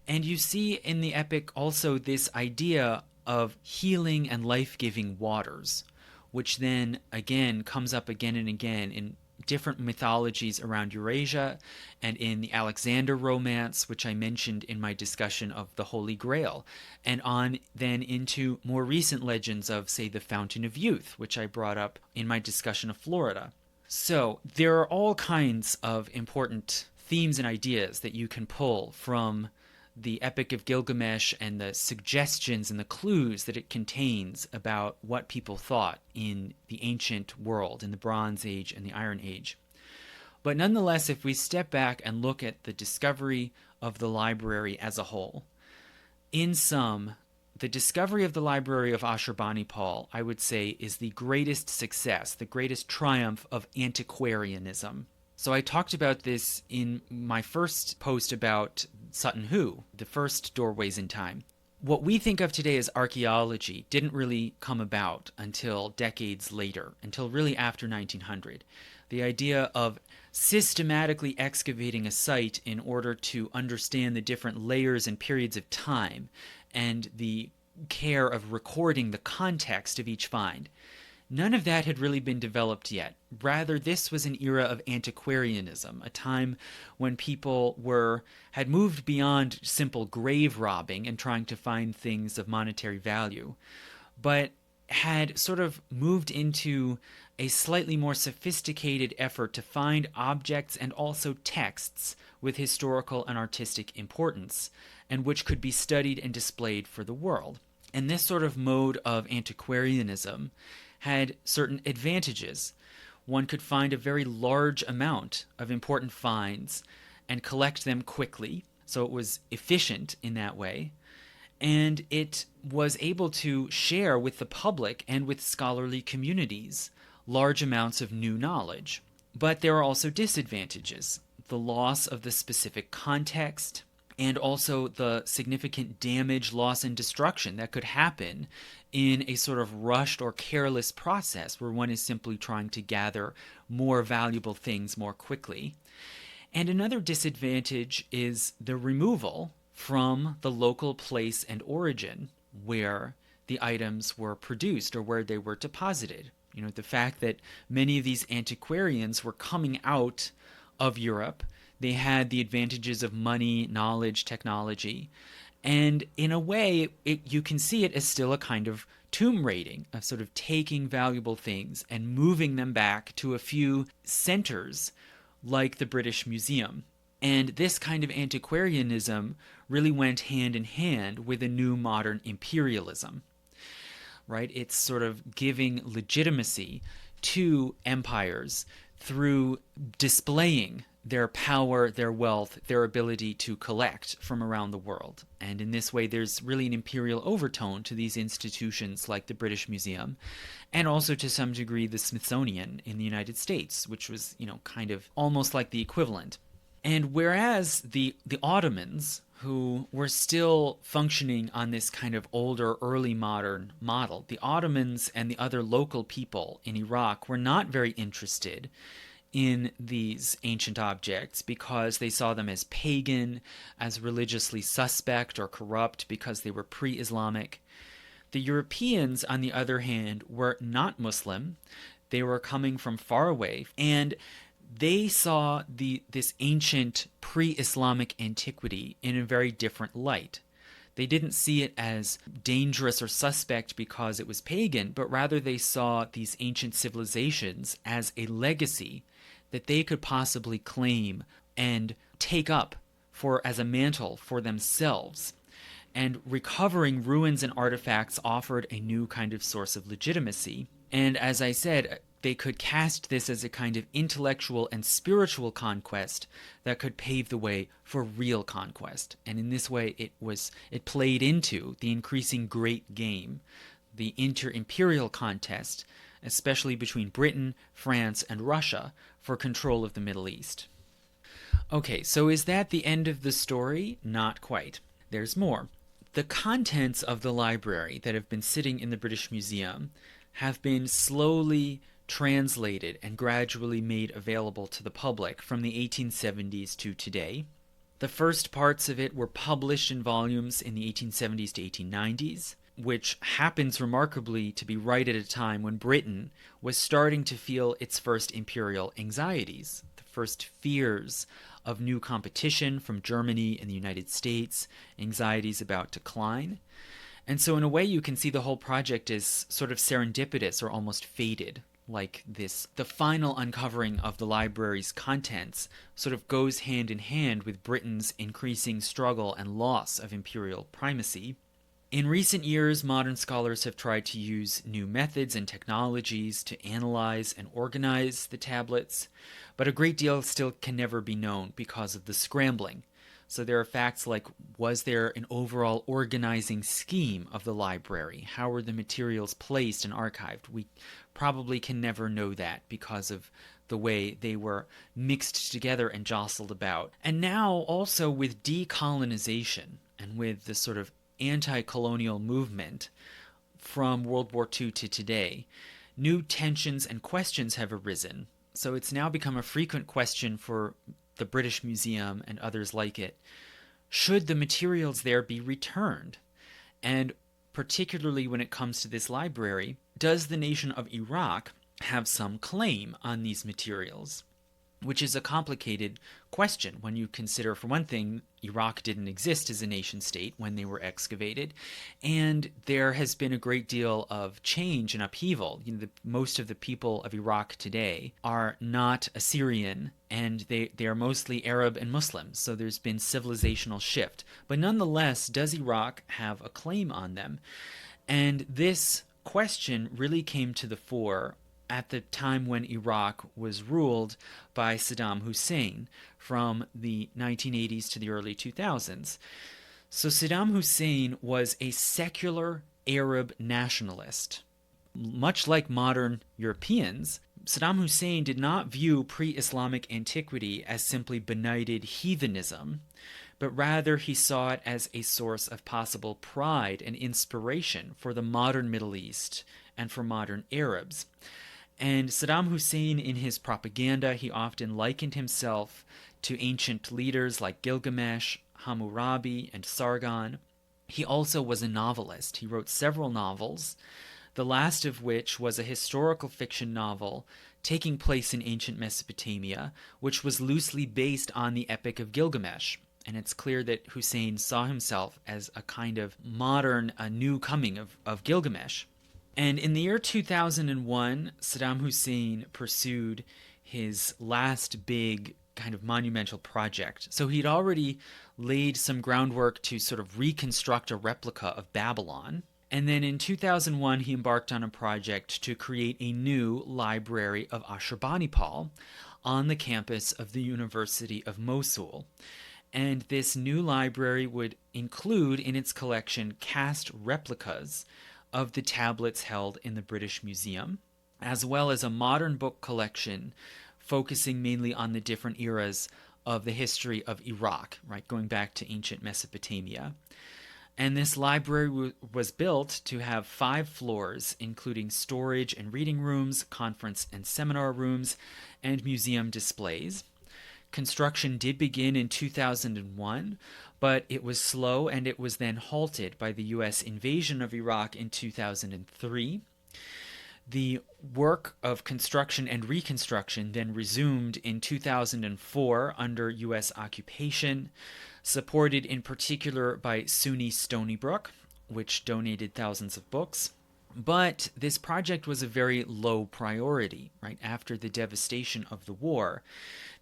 And you see in the epic also this idea of healing and life-giving waters, which then again comes up again and again in different mythologies around Eurasia and in the Alexander romance, which I mentioned in my discussion of the Holy Grail, and on then into more recent legends of, say, the Fountain of Youth, which I brought up in my discussion of Florida. So there are all kinds of important themes and ideas that you can pull from the Epic of Gilgamesh and the suggestions and the clues that it contains about what people thought in the ancient world, in the Bronze Age and the Iron Age. But nonetheless, if we step back and look at the discovery of the library as a whole, in sum, the discovery of the Library of Ashurbanipal, I would say, is the greatest success, the greatest triumph of antiquarianism. So I talked about this in my first post about Sutton Hoo, the first Doorways in Time. What we think of today as archaeology didn't really come about until decades later, until really after 1900. The idea of systematically excavating a site in order to understand the different layers and periods of time and the care of recording the context of each find. None of that had really been developed yet. Rather, this was an era of antiquarianism, a time when people had moved beyond simple grave robbing and trying to find things of monetary value, but had sort of moved into a slightly more sophisticated effort to find objects and also texts with historical and artistic importance, and which could be studied and displayed for the world. And this sort of mode of antiquarianism had certain advantages. One could find a very large amount of important finds and collect them quickly, so it was efficient in that way, and it was able to share with the public and with scholarly communities large amounts of new knowledge. But there are also disadvantages: the loss of the specific context, and also the significant damage, loss, and destruction that could happen in a sort of rushed or careless process where one is simply trying to gather more valuable things more quickly. And another disadvantage is the removal from the local place and origin where the items were produced or where they were deposited. You know, the fact that many of these antiquarians were coming out of Europe. They had the advantages of money, knowledge, technology, and in a way, you can see it as still a kind of tomb raiding, of sort of taking valuable things and moving them back to a few centers like the British Museum. And this kind of antiquarianism really went hand in hand with a new modern imperialism, right? It's sort of giving legitimacy to empires through displaying their power, their wealth, their ability to collect from around the world. And in this way, there's really an imperial overtone to these institutions like the British Museum, and also to some degree the Smithsonian in the United States, which was, kind of almost like the equivalent. And whereas the Ottomans, who were still functioning on this kind of older, early modern model, the Ottomans and the other local people in Iraq were not very interested in these ancient objects because they saw them as pagan, as religiously suspect or corrupt because they were pre-Islamic. The Europeans, on the other hand, were not Muslim. They were coming from far away, and they saw this ancient pre-Islamic antiquity in a very different light. They didn't see it as dangerous or suspect because it was pagan, but rather they saw these ancient civilizations as a legacy that they could possibly claim and take up as a mantle for themselves. And recovering ruins and artifacts offered a new kind of source of legitimacy. And as I said, they could cast this as a kind of intellectual and spiritual conquest that could pave the way for real conquest. And in this way, it played into the increasing great game, the inter-imperial contest, especially between Britain, France, and Russia, for control of the Middle East. Okay, so is that the end of the story? Not quite. There's more. The contents of the library that have been sitting in the British Museum have been slowly translated and gradually made available to the public from the 1870s to today. The first parts of it were published in volumes in the 1870s to 1890s, which happens remarkably to be right at a time when Britain was starting to feel its first imperial anxieties, the first fears of new competition from Germany and the United States, anxieties about decline. And so in a way you can see the whole project as sort of serendipitous or almost fated. like this, the final uncovering of the library's contents sort of goes hand in hand with Britain's increasing struggle and loss of imperial primacy. In recent years, modern scholars have tried to use new methods and technologies to analyze and organize the tablets, but a great deal still can never be known because of the scrambling. So there are facts like, was there an overall organizing scheme of the library? How were the materials placed and archived? We probably can never know that because of the way they were mixed together and jostled about. And now also with decolonization and with the sort of anti-colonial movement from World War II to today, new tensions and questions have arisen. So it's now become a frequent question for the British Museum and others like it. Should the materials there be returned? And particularly when it comes to this library, does the nation of Iraq have some claim on these materials? Which is a complicated question when you consider, for one thing, Iraq didn't exist as a nation state when they were excavated, and there has been a great deal of change and upheaval. Most of the people of Iraq today are not Assyrian, and they are mostly Arab and Muslim, so there's been civilizational shift. But nonetheless, does Iraq have a claim on them? And this question really came to the fore at the time when Iraq was ruled by Saddam Hussein from the 1980s to the early 2000s. So Saddam Hussein was a secular Arab nationalist. Much like modern Europeans, Saddam Hussein did not view pre-Islamic antiquity as simply benighted heathenism, but rather he saw it as a source of possible pride and inspiration for the modern Middle East and for modern Arabs. And Saddam Hussein, in his propaganda, he often likened himself to ancient leaders like Gilgamesh, Hammurabi, and Sargon. He also was a novelist. He wrote several novels, the last of which was a historical fiction novel taking place in ancient Mesopotamia, which was loosely based on the Epic of Gilgamesh. And it's clear that Hussein saw himself as a kind of modern, a new coming of Gilgamesh. And in the year 2001, Saddam Hussein pursued his last big kind of monumental project. So he'd already laid some groundwork to sort of reconstruct a replica of Babylon. And then in 2001, he embarked on a project to create a new Library of Ashurbanipal on the campus of the University of Mosul. And this new library would include in its collection cast replicas of the tablets held in the British Museum, as well as a modern book collection focusing mainly on the different eras of the history of Iraq, right, going back to ancient Mesopotamia. And this library was built to have 5 floors, including storage and reading rooms, conference and seminar rooms, and museum displays. Construction did begin in 2001, but it was slow and it was then halted by the U.S. invasion of Iraq in 2003. The work of construction and reconstruction then resumed in 2004 under U.S. occupation, supported in particular by SUNY Stony Brook, which donated thousands of books. But this project was a very low priority, right? After the devastation of the war,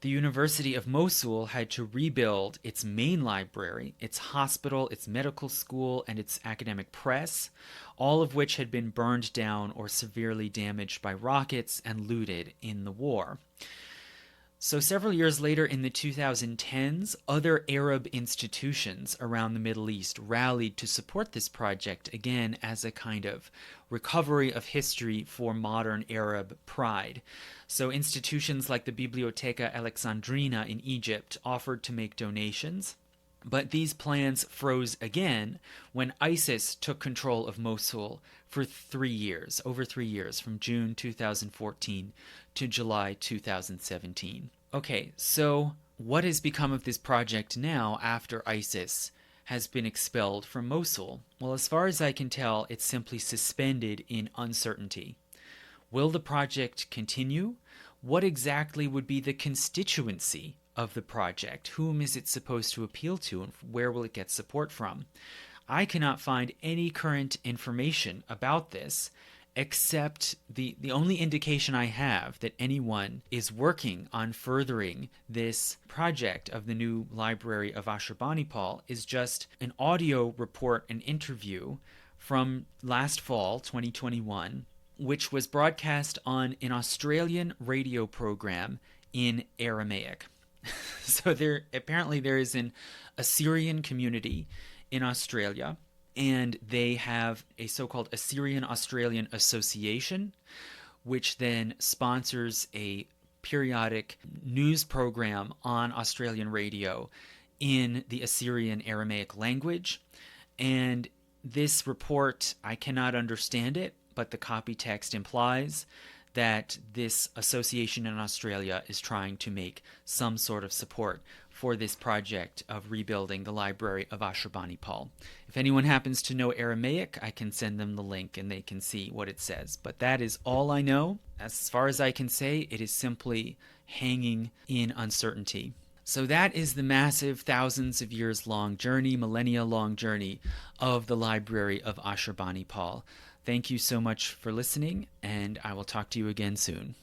the University of Mosul had to rebuild its main library, its hospital, its medical school, and its academic press, all of which had been burned down or severely damaged by rockets and looted in the war. So several years later, in the 2010s, other Arab institutions around the Middle East rallied to support this project, again as a kind of recovery of history for modern Arab pride. So institutions like the Biblioteca Alexandrina in Egypt offered to make donations, but these plans froze again when ISIS took control of Mosul for 3 years, over 3 years, from June 2014 to July 2017. Okay, so what has become of this project now after ISIS has been expelled from Mosul? Well, as far as I can tell, it's simply suspended in uncertainty. Will the project continue? What exactly would be the constituency of the project? Whom is it supposed to appeal to, and where will it get support from? I cannot find any current information about this, except the only indication I have that anyone is working on furthering this project of the new Library of Ashurbanipal is just an audio report and interview from last fall, 2021, which was broadcast on an Australian radio program in Aramaic. So apparently there is an Assyrian community in Australia, and they have a so-called Assyrian Australian Association, which then sponsors a periodic news program on Australian radio in the Assyrian Aramaic language. And this report, I cannot understand it, but the copy text implies that this association in Australia is trying to make some sort of support for this project of rebuilding the Library of Ashurbanipal. If anyone happens to know Aramaic, I can send them the link and they can see what it says. But that is all I know. As far as I can say, it is simply hanging in uncertainty. So that is the massive thousands of years long journey, millennia long journey of the Library of Ashurbanipal. Thank you so much for listening, and I will talk to you again soon.